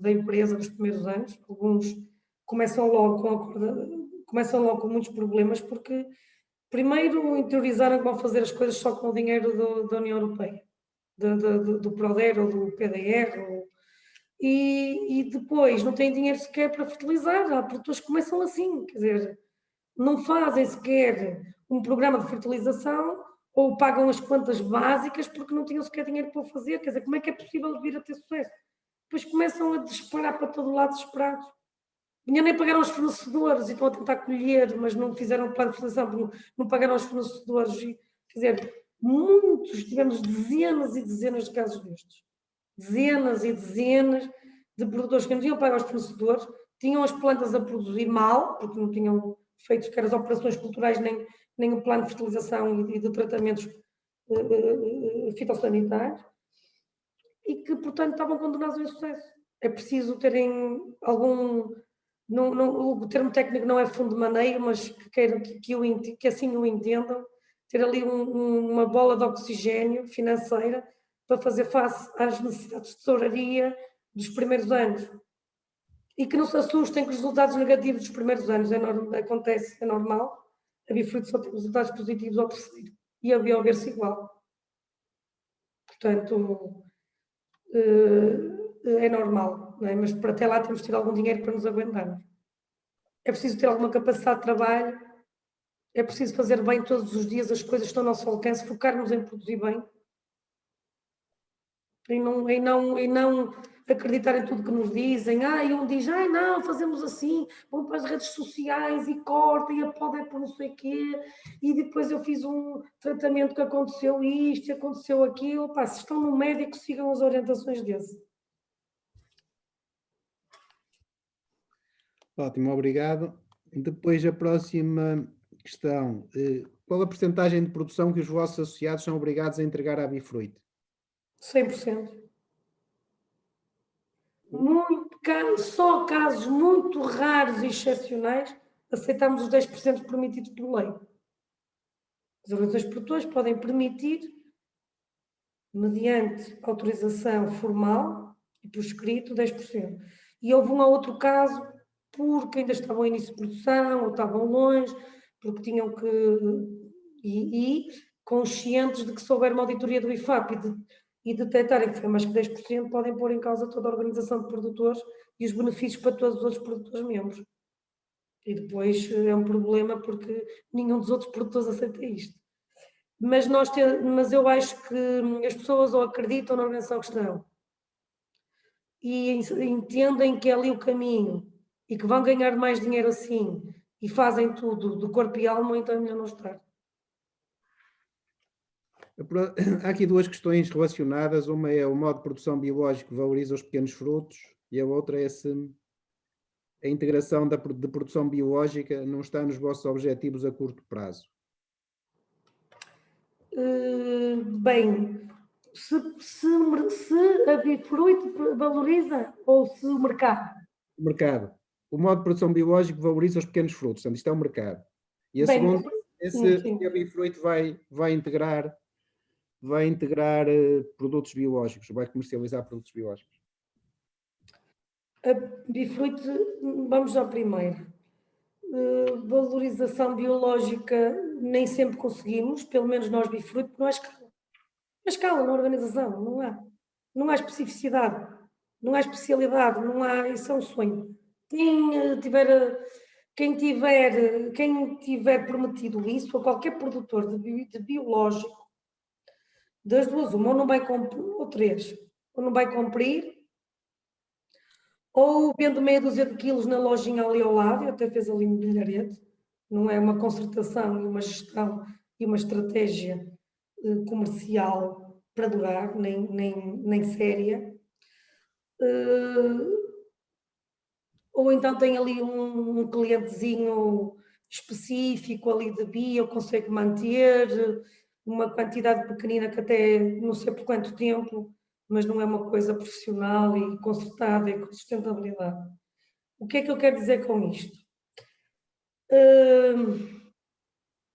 Speaker 2: da empresa nos primeiros anos. Alguns começam logo com muitos problemas porque primeiro interiorizaram que vão fazer as coisas só com o dinheiro da União Europeia, do PRODER ou do PDR, e depois não têm dinheiro sequer para fertilizar. Há produtores que começam assim, quer dizer, não fazem sequer um programa de fertilização ou pagam as contas básicas porque não tinham sequer dinheiro para o fazer. Quer dizer, como é que é possível vir a ter sucesso? Depois começam a disparar para todo lado desesperados. Ainda nem pagaram aos fornecedores e estão a tentar colher, mas não fizeram plano de fertilização, não pagaram aos fornecedores. Quer dizer, tivemos dezenas e dezenas de casos destes. Dezenas e dezenas de produtores que não tinham pago aos fornecedores, tinham as plantas a produzir mal, porque não tinham feito sequer as operações culturais, nem o plano de fertilização e de tratamentos fitossanitários, e que, portanto, estavam condenados ao insucesso. É preciso terem algum... o termo técnico não é fundo de maneio, mas que assim o entendam, ter ali uma bola de oxigênio financeira para fazer face às necessidades de tesouraria dos primeiros anos. E que não se assustem com os resultados negativos dos primeiros anos. Acontece, é normal. A Bifruit só tem resultados positivos ao terceiro. E a Bioverso igual. Portanto, é normal. Não é? Mas para até lá temos de ter algum dinheiro para nos aguentarmos. É preciso ter alguma capacidade de trabalho. É preciso fazer bem todos os dias as coisas que estão ao nosso alcance. Focar-nos em produzir bem. E não acreditar em tudo que nos dizem. E um diz, não, fazemos assim, vão para as redes sociais e corta, e a pode é por não sei o quê, e depois eu fiz um tratamento que aconteceu isto, e aconteceu aquilo. Se estão no médico, sigam as orientações desse.
Speaker 1: Ótimo, obrigado. Depois a próxima questão. Qual a percentagem de produção que os vossos associados são obrigados a entregar à Bifruit?
Speaker 2: 100%. Só casos muito raros e excepcionais aceitamos os 10% permitidos por lei. As organizações produtoras podem permitir, mediante autorização formal e por escrito, 10%. E houve um ou outro caso porque ainda estavam em início de produção ou estavam longe, porque tinham que... E conscientes de que se houver uma auditoria do IFAP e detectarem que foi mais que 10%, podem pôr em causa toda a organização de produtores e os benefícios para todos os outros produtores membros. E depois é um problema porque nenhum dos outros produtores aceita isto. Mas, mas eu acho que as pessoas ou acreditam na organização que estão e entendem que é ali o caminho e que vão ganhar mais dinheiro assim e fazem tudo do corpo e alma, então é melhor não estar.
Speaker 1: Há aqui duas questões relacionadas. Uma é o modo de produção biológico que valoriza os pequenos frutos e a outra é se a integração de produção biológica não está nos vossos objetivos a curto prazo.
Speaker 2: Bem, se a Bifruit valoriza ou se o mercado?
Speaker 1: O mercado. O modo de produção biológico valoriza os pequenos frutos, portanto, isto é o mercado. E a segunda é se a Bifruit vai integrar produtos biológicos, vai comercializar produtos biológicos.
Speaker 2: A Bifruit, vamos ao primeiro. Valorização biológica nem sempre conseguimos, pelo menos nós Bifruit, porque não há escala. Não há escala na organização, não há. Não há especificidade, não há especialidade, não há, isso é um sonho. Quem tiver prometido isso a qualquer produtor de biológico, das duas, uma, ou não vai cumprir, ou três, ou não vai cumprir, ou vende meia dúzia de quilos na lojinha ali ao lado, e até fez ali um bilharete, não é uma concertação e uma gestão e uma estratégia comercial para durar, nem séria. Ou então tem ali um clientezinho específico ali de bio, consegue manter uma quantidade pequenina que até não sei por quanto tempo, mas não é uma coisa profissional e concertada e com sustentabilidade. O que é que eu quero dizer com isto?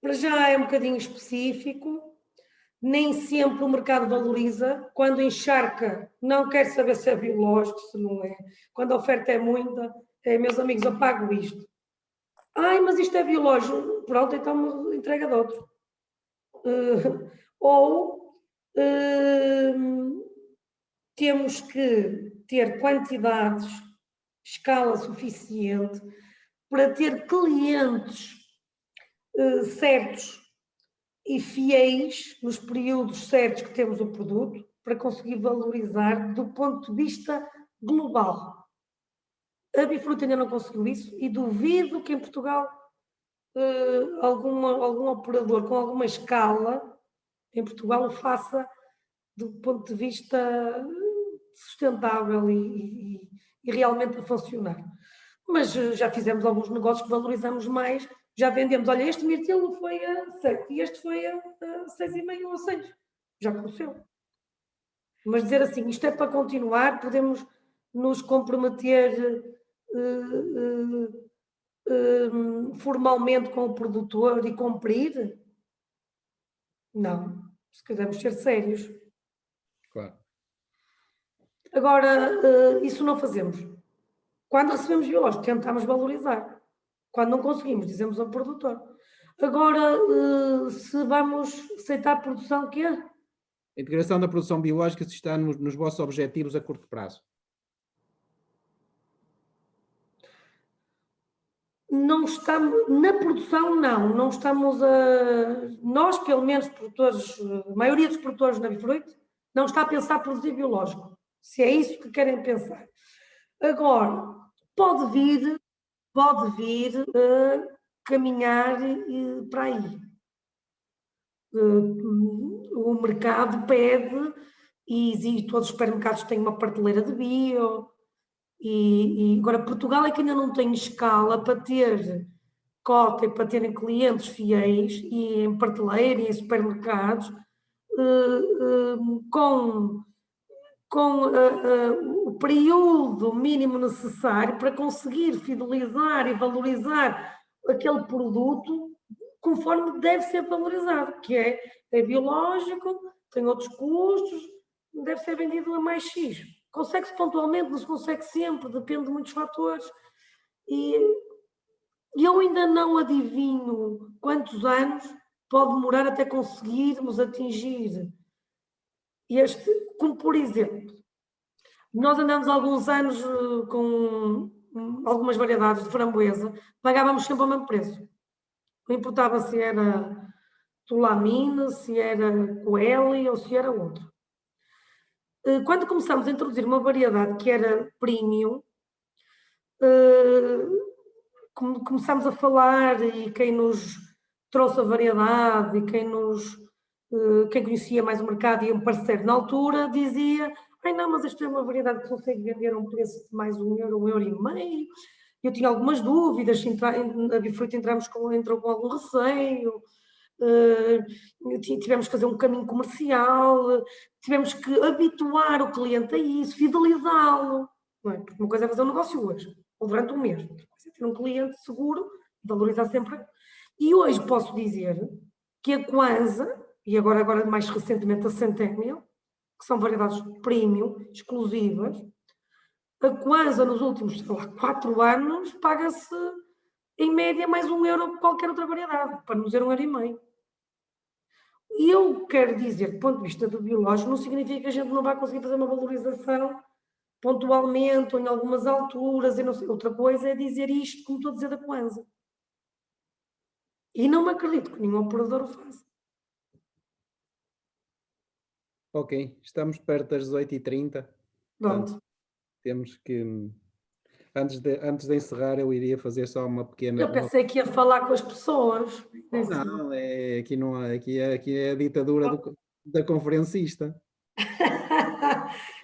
Speaker 2: Para já é um bocadinho específico, nem sempre o mercado valoriza, quando encharca não quer saber se é biológico, se não é, quando a oferta é muita, meus amigos, eu pago isto. Ai, mas isto é biológico, pronto, então me entrega de outro. Temos que ter quantidades, escala suficiente para ter clientes certos e fiéis nos períodos certos que temos o produto para conseguir valorizar do ponto de vista global. A Bifruit ainda não conseguiu isso e duvido que em Portugal algum operador com alguma escala em Portugal o faça do ponto de vista sustentável e realmente a funcionar. Mas já fizemos alguns negócios que valorizamos mais, já vendemos, olha, este mirtilo foi a 7 e este foi a 6,5 ou a 6. Já aconteceu. Mas dizer assim, isto é para continuar, podemos nos comprometer formalmente com o produtor e cumprir? Não. Se quisermos ser sérios.
Speaker 1: Claro.
Speaker 2: Agora, isso não fazemos. Quando recebemos biológico, tentamos valorizar. Quando não conseguimos, dizemos ao produtor. Agora, se vamos aceitar a produção, que é?
Speaker 1: A integração da produção biológica se está nos vossos objetivos a curto prazo.
Speaker 2: Não estamos, na produção não estamos nós pelo menos produtores, a maioria dos produtores na Bifruit, não está a pensar produzir biológico, se é isso que querem pensar. Agora, pode vir a caminhar para aí. O mercado pede e todos os supermercados têm uma prateleira de bio, e agora Portugal é que ainda não tem escala para ter cota e para terem clientes fiéis e em prateleira e em supermercados com o período mínimo necessário para conseguir fidelizar e valorizar aquele produto conforme deve ser valorizado, que é biológico, tem outros custos, deve ser vendido a mais X. Consegue-se pontualmente, não se consegue sempre, depende de muitos fatores. E eu ainda não adivinho quantos anos pode demorar até conseguirmos atingir como por exemplo, nós andamos há alguns anos com algumas variedades de framboesa, pagávamos sempre o mesmo preço. Não importava se era Tulamine, se era Coeli ou se era outro. Quando começámos a introduzir uma variedade que era premium, começámos a falar e quem nos trouxe a variedade e quem conhecia mais o mercado e um parceiro na altura dizia: ai não, mas isto é uma variedade que consegue vender a um preço de mais €1, €1,50. Eu tinha algumas dúvidas, a Bifruit entrou com algum receio, tivemos que fazer um caminho comercial, tivemos que habituar o cliente a isso, fidelizá-lo, não é? Porque uma coisa é fazer um negócio hoje, ou durante um mês, outra coisa é ter um cliente seguro, valorizar sempre. E hoje posso dizer que a Kwanza, e agora mais recentemente a Centennial, que são variedades premium, exclusivas, a Kwanza nos últimos, sei lá, 4 anos paga-se em média mais €1 por qualquer outra variedade, para não dizer €1,50. E eu quero dizer, do ponto de vista do biológico, não significa que a gente não vai conseguir fazer uma valorização pontualmente ou em algumas alturas, e não sei. Outra coisa é dizer isto, como estou a dizer da Kwanza. E não me acredito que nenhum operador o faça.
Speaker 1: Ok, estamos perto das 18h30.
Speaker 2: Pronto.
Speaker 1: Temos que... Antes de encerrar, eu iria fazer só uma pequena...
Speaker 2: Eu pensei que ia falar com as pessoas.
Speaker 1: Não, aqui não há, aqui é a ditadura da conferencista.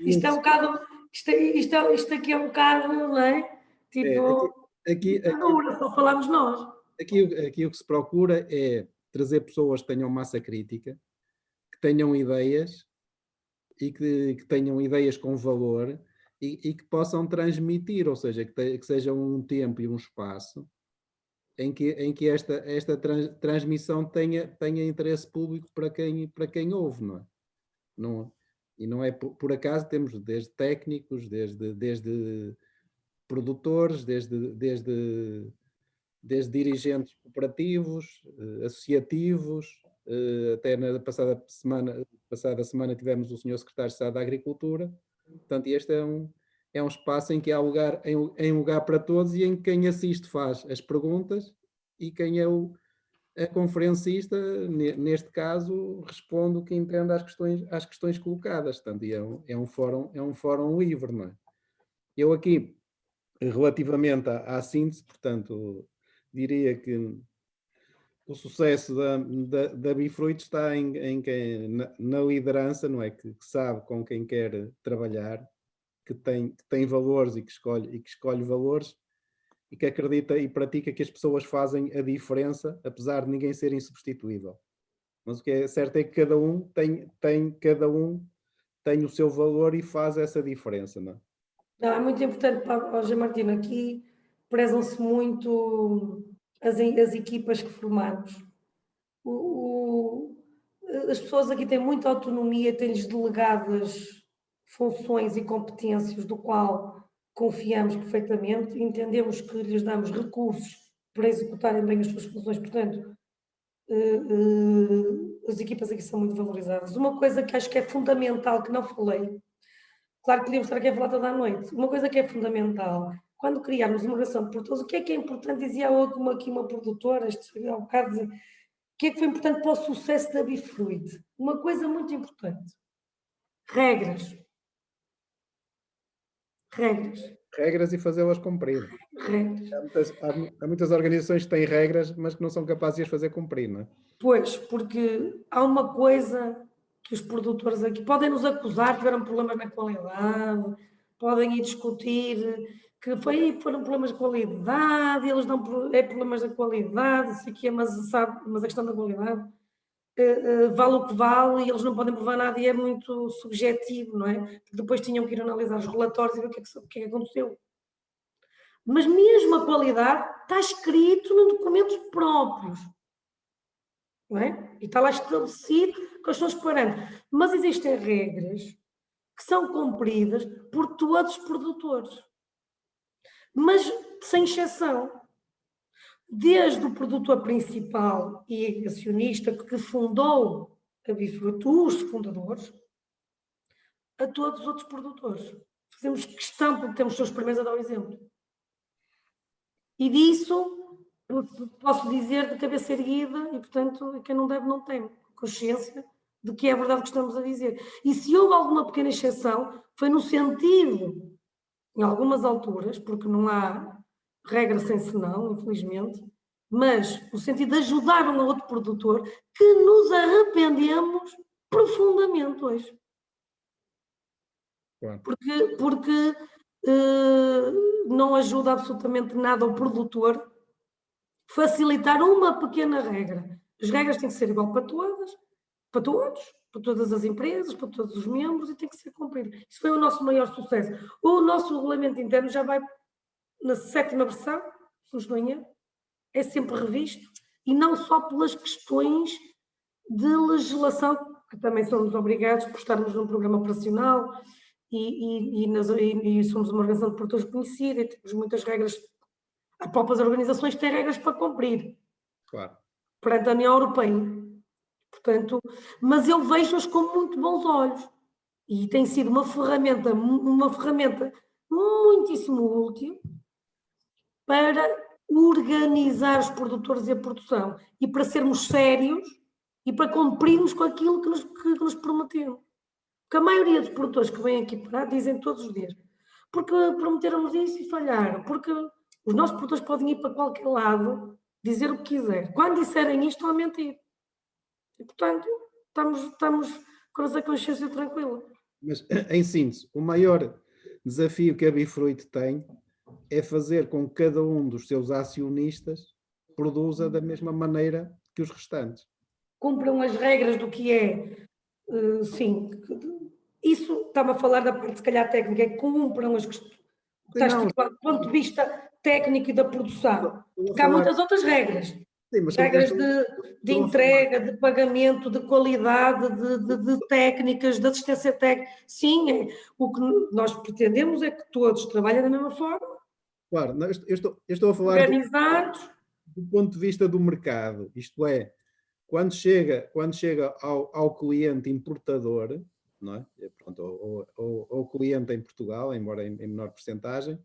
Speaker 2: Isto é um bocado, isto aqui é um bocado, não é? Tipo,
Speaker 1: aqui,
Speaker 2: ditadura, só falamos nós.
Speaker 1: aqui o que se procura é trazer pessoas que tenham massa crítica, que tenham ideias e que tenham ideias com valor e que possam transmitir, ou seja, que seja um tempo e um espaço em que esta transmissão tenha interesse público para quem ouve, não é? E não é por acaso, temos desde técnicos, desde produtores, desde dirigentes cooperativos, associativos, até na passada semana tivemos o senhor secretário de Estado da Agricultura. Portanto, este é um espaço em que há lugar, em lugar para todos e em que quem assiste faz as perguntas e quem é a conferencista, neste caso, responde o que entende às questões colocadas. Portanto, é um fórum livre, não é? Eu aqui, relativamente à síntese, portanto, diria que o sucesso da Bifruit está na liderança, não é? Que sabe com quem quer trabalhar, que tem valores e que escolhe valores e que acredita e pratica que as pessoas fazem a diferença, apesar de ninguém ser insubstituível. Mas o que é certo é que cada um tem o seu valor e faz essa diferença, não é?
Speaker 2: Não, é muito importante, José Martino, aqui prezam-se muito as equipas que formamos. As pessoas aqui têm muita autonomia, têm-lhes delegadas funções e competências do qual confiamos perfeitamente, entendemos que lhes damos recursos para executarem bem as suas funções, portanto, as equipas aqui são muito valorizadas. Uma coisa que acho que é fundamental, que não falei, claro que podíamos estar aqui a falar toda a noite, uma coisa que é fundamental, quando criarmos uma relação de produtores, o que é importante, dizia aqui uma produtora, há um bocado, o que é que foi importante para o sucesso da Bifruit? Uma coisa muito importante, regras.
Speaker 1: Regras e fazê-las cumprir.
Speaker 2: Regras.
Speaker 1: Há muitas organizações que têm regras, mas que não são capazes de as fazer cumprir, não é?
Speaker 2: Pois, porque há uma coisa que os produtores aqui podem nos acusar, tiveram problemas na qualidade, podem ir discutir que foram problemas de qualidade, eles dão problemas da qualidade, isso aqui mas a questão da qualidade vale o que vale e eles não podem provar nada e é muito subjetivo, não é? Porque depois tinham que ir analisar os relatórios e ver o que é que aconteceu. Mas mesmo a qualidade está escrito nos documentos próprios. Não é? E está lá estabelecido quais são os parâmetros. Mas existem regras que são cumpridas por todos os produtores. Mas sem exceção. Desde o produtor principal e acionista que fundou a Bifruit, os fundadores, a todos os outros produtores. Fazemos questão, porque temos os primeiros a dar o exemplo. E disso posso dizer de cabeça erguida, e portanto, quem não deve não tem consciência de que é verdade o que estamos a dizer. E se houve alguma pequena exceção, foi no sentido, em algumas alturas, porque não há regra sem senão, infelizmente, mas no sentido de ajudar um outro produtor, que nos arrependemos profundamente hoje.
Speaker 1: Claro.
Speaker 2: Porque não ajuda absolutamente nada ao produtor facilitar uma pequena regra. As regras têm que ser igual para todas, para todos, para todas as empresas, para todos os membros, e tem que ser cumprido. Isso foi o nosso maior sucesso. O nosso regulamento interno já vai na 7ª versão, se não estou em erro, é sempre revisto, e não só pelas questões de legislação, que também somos obrigados por estarmos num programa operacional e somos uma organização de produtores conhecida e temos muitas regras. As próprias organizações têm regras para cumprir. Claro. Perante a União Europeia. Portanto, mas eu vejo-as com muito bons olhos. E tem sido uma ferramenta muitíssimo útil para organizar os produtores e a produção. E para sermos sérios e para cumprirmos com aquilo que nos prometeram. Porque a maioria dos produtores que vêm aqui para dizem todos os dias, porque prometeram-nos isso e falharam, porque os nossos produtores podem ir para qualquer lado, dizer o que quiser. Quando disserem isto, estão a mentir. E, portanto, estamos com a consciência tranquila.
Speaker 1: Mas, em síntese, o maior desafio que a Bifruit tem é fazer com que cada um dos seus acionistas produza da mesma maneira que os restantes.
Speaker 2: Cumpram as regras do que é, sim. Isso estava a falar da parte, se calhar, técnica, é que cumpram as questões. Está estipulado do ponto de vista técnico e da produção. Porque há muitas outras regras. Sim, regras de entrega, de pagamento, de qualidade, de técnicas, de assistência técnica. Sim, o que nós pretendemos é que todos trabalhem da mesma forma.
Speaker 1: Claro, eu estou a falar
Speaker 2: organizados.
Speaker 1: Do ponto de vista do mercado. Isto é, quando chega ao cliente importador, não é? Pronto, ou cliente em Portugal, embora em menor porcentagem,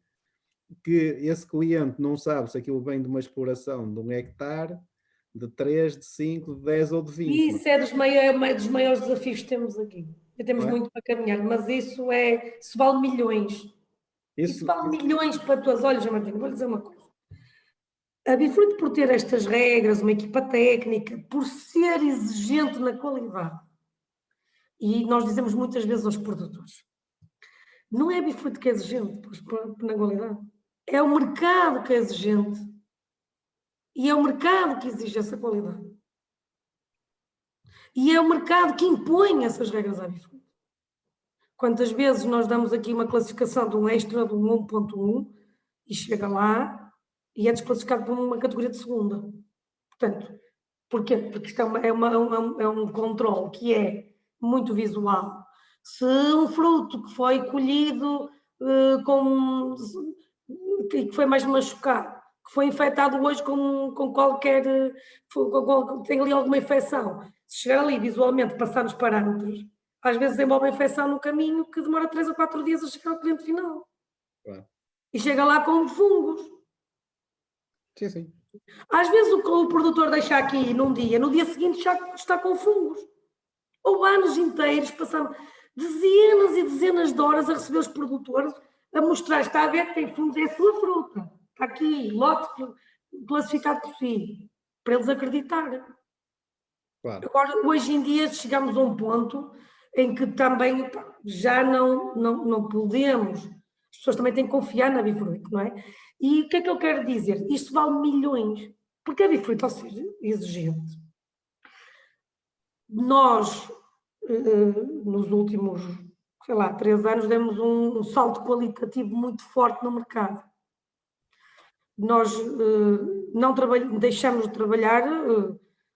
Speaker 1: que esse cliente não sabe se aquilo vem de uma exploração de 1 hectare, de 3, de 5, de 10 ou de 20.
Speaker 2: Isso é dos maiores desafios que temos aqui. E temos muito para caminhar, mas isso vale milhões. Isso vale milhões para todos. Olha, João Martins, vou-lhe dizer uma coisa. A Bifruit, por ter estas regras, uma equipa técnica, por ser exigente na qualidade, e nós dizemos muitas vezes aos produtores, não é a Bifruit que é exigente na qualidade, é o mercado que é exigente. E é o mercado que exige essa qualidade. E é o mercado que impõe essas regras à Bifruit. Quantas vezes nós damos aqui uma classificação de um extra, de um 1.1, e chega lá e é desclassificado por uma categoria de segunda. Portanto, porquê? Porque isto é um controle que é muito visual. Se um fruto que foi colhido que foi mais machucado, que foi infectado hoje com qualquer... tem ali alguma infecção. Se chegar ali visualmente, passar nos parâmetros, às vezes desenvolve a infecção no caminho que demora 3 a 4 dias a chegar ao cliente final. E chega lá com fungos.
Speaker 1: Sim, sim.
Speaker 2: Às vezes o produtor deixa aqui num dia, no dia seguinte já está com fungos. Ou anos inteiros, passando dezenas e dezenas de horas a receber os produtores a mostrar, está a ver que tem fungos, é a sua fruta. Está aqui, lote classificado por si, para eles acreditarem. Claro. Agora, hoje em dia, chegamos a um ponto em que também já não podemos, as pessoas também têm que confiar na Bifruit, não é? E o que é que eu quero dizer? Isto vale milhões, porque a Bifruit, ao ser exigente, nós, nos últimos, 3 anos, demos um salto qualitativo muito forte no mercado. Nós deixamos de trabalhar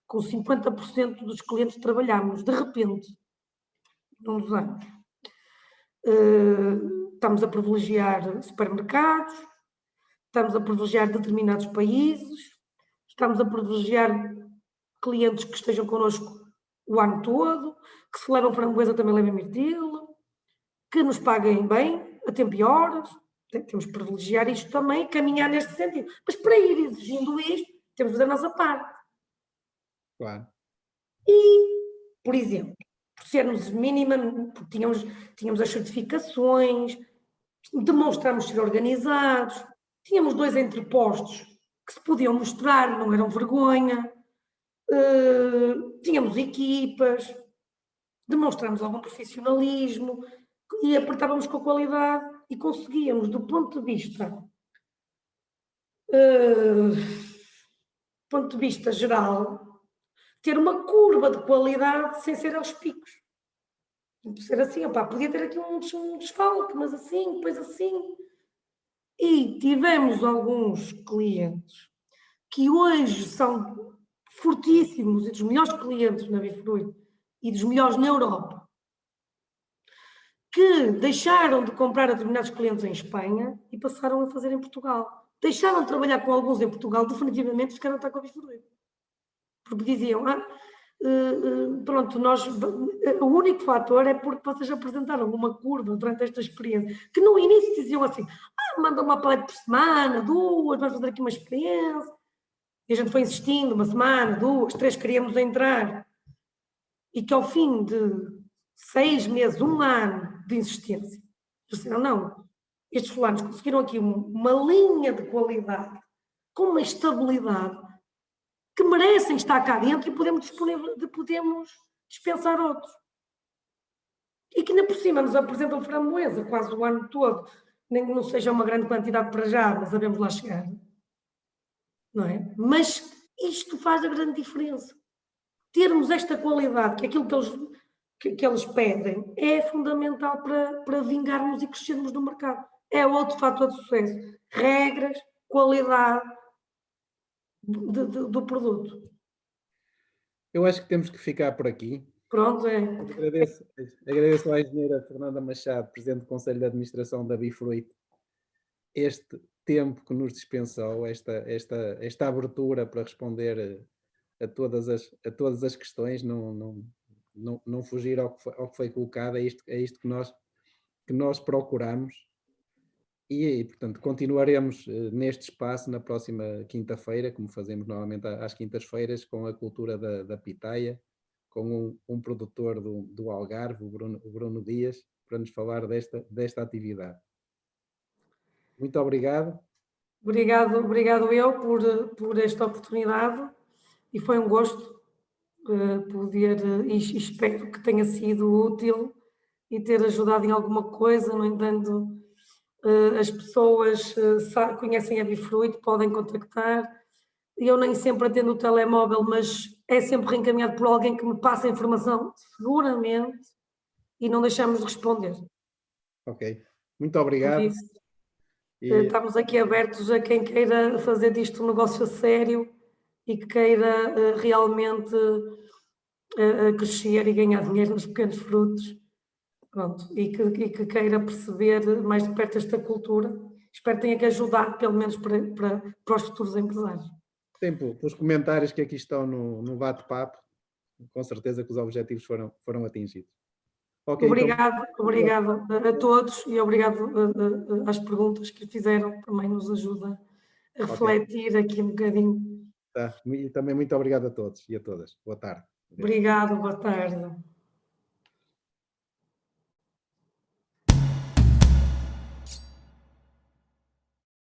Speaker 2: com 50% dos clientes que trabalhamos, de repente, num dos anos. Estamos a privilegiar supermercados, estamos a privilegiar determinados países, estamos a privilegiar clientes que estejam connosco o ano todo, que se levam framboesa também levam mirtilo. que nos paguem bem, a tempo e horas, temos que privilegiar isto também, caminhar neste sentido. Mas para ir exigindo isto, temos de fazer a nossa parte.
Speaker 1: Claro.
Speaker 2: E, por exemplo, por sermos mínima, porque tínhamos as certificações, demonstramos ser organizados, tínhamos 2 entrepostos que se podiam mostrar, não eram vergonha, tínhamos equipas, demonstramos algum profissionalismo e apertávamos com a qualidade e conseguíamos, do ponto de vista geral, ter uma curva de qualidade sem ser aos picos. Ser assim, opá, podia ter aqui um desfalque, mas assim, depois assim. E tivemos alguns clientes que hoje são fortíssimos e dos melhores clientes na Bifruit e dos melhores na Europa, que deixaram de comprar a determinados clientes em Espanha e passaram a fazer em Portugal. Deixaram de trabalhar com alguns em Portugal, definitivamente ficaram a estar com a Bifruit. Porque diziam, pronto, o único fator é porque vocês apresentaram uma curva durante esta experiência, que no início diziam assim, manda uma paleta por semana, 2, vamos fazer aqui uma experiência. E a gente foi insistindo, 1 semana, 2, 3, queríamos entrar. E que ao fim de 6 meses, 1 ano de insistência, eles disseram, não, estes fulanos conseguiram aqui uma linha de qualidade, com uma estabilidade, que merecem estar cá dentro e podemos dispensar outros. E que ainda por cima nos apresentam framboesa quase o ano todo, nem que não seja uma grande quantidade para já, mas sabemos lá chegar. Não é? Mas isto faz a grande diferença. Termos esta qualidade, que aquilo que eles pedem, é fundamental para vingarmos e crescermos no mercado. É outro fator de sucesso. Regras, qualidade do produto.
Speaker 1: Eu acho que temos que ficar por aqui.
Speaker 2: Pronto, é.
Speaker 1: Agradeço à engenheira Fernanda Machado, Presidente do Conselho de Administração da Bifruit, este tempo que nos dispensou, esta abertura para responder a todas as questões, não fugir ao que foi colocado, é isto que nós procuramos. E, portanto, continuaremos neste espaço na próxima quinta-feira, como fazemos normalmente às quintas-feiras, com a cultura da pitaia, com um produtor do Algarve, o Bruno Dias, para nos falar desta atividade. Muito obrigado.
Speaker 2: Obrigado eu por esta oportunidade e foi um gosto poder, e espero que tenha sido útil e ter ajudado em alguma coisa. No entanto, as pessoas conhecem a Bifruit, podem contactar. Eu nem sempre atendo o telemóvel, mas é sempre reencaminhado por alguém que me passa a informação, seguramente, e não deixamos de responder.
Speaker 1: Ok, muito obrigado.
Speaker 2: Estamos aqui abertos a quem queira fazer disto um negócio a sério e que queira realmente crescer e ganhar dinheiro nos pequenos frutos. Pronto, e que queira perceber mais de perto esta cultura. Espero que tenha que ajudar, pelo menos para os futuros empresários.
Speaker 1: Sim, pelos comentários que aqui estão no bate-papo, com certeza que os objetivos foram atingidos. Okay,
Speaker 2: obrigada a todos e obrigado às perguntas que fizeram, também nos ajuda a refletir aqui um bocadinho.
Speaker 1: Tá. E também muito obrigado a todos e a todas. Boa tarde.
Speaker 2: Obrigado, boa tarde.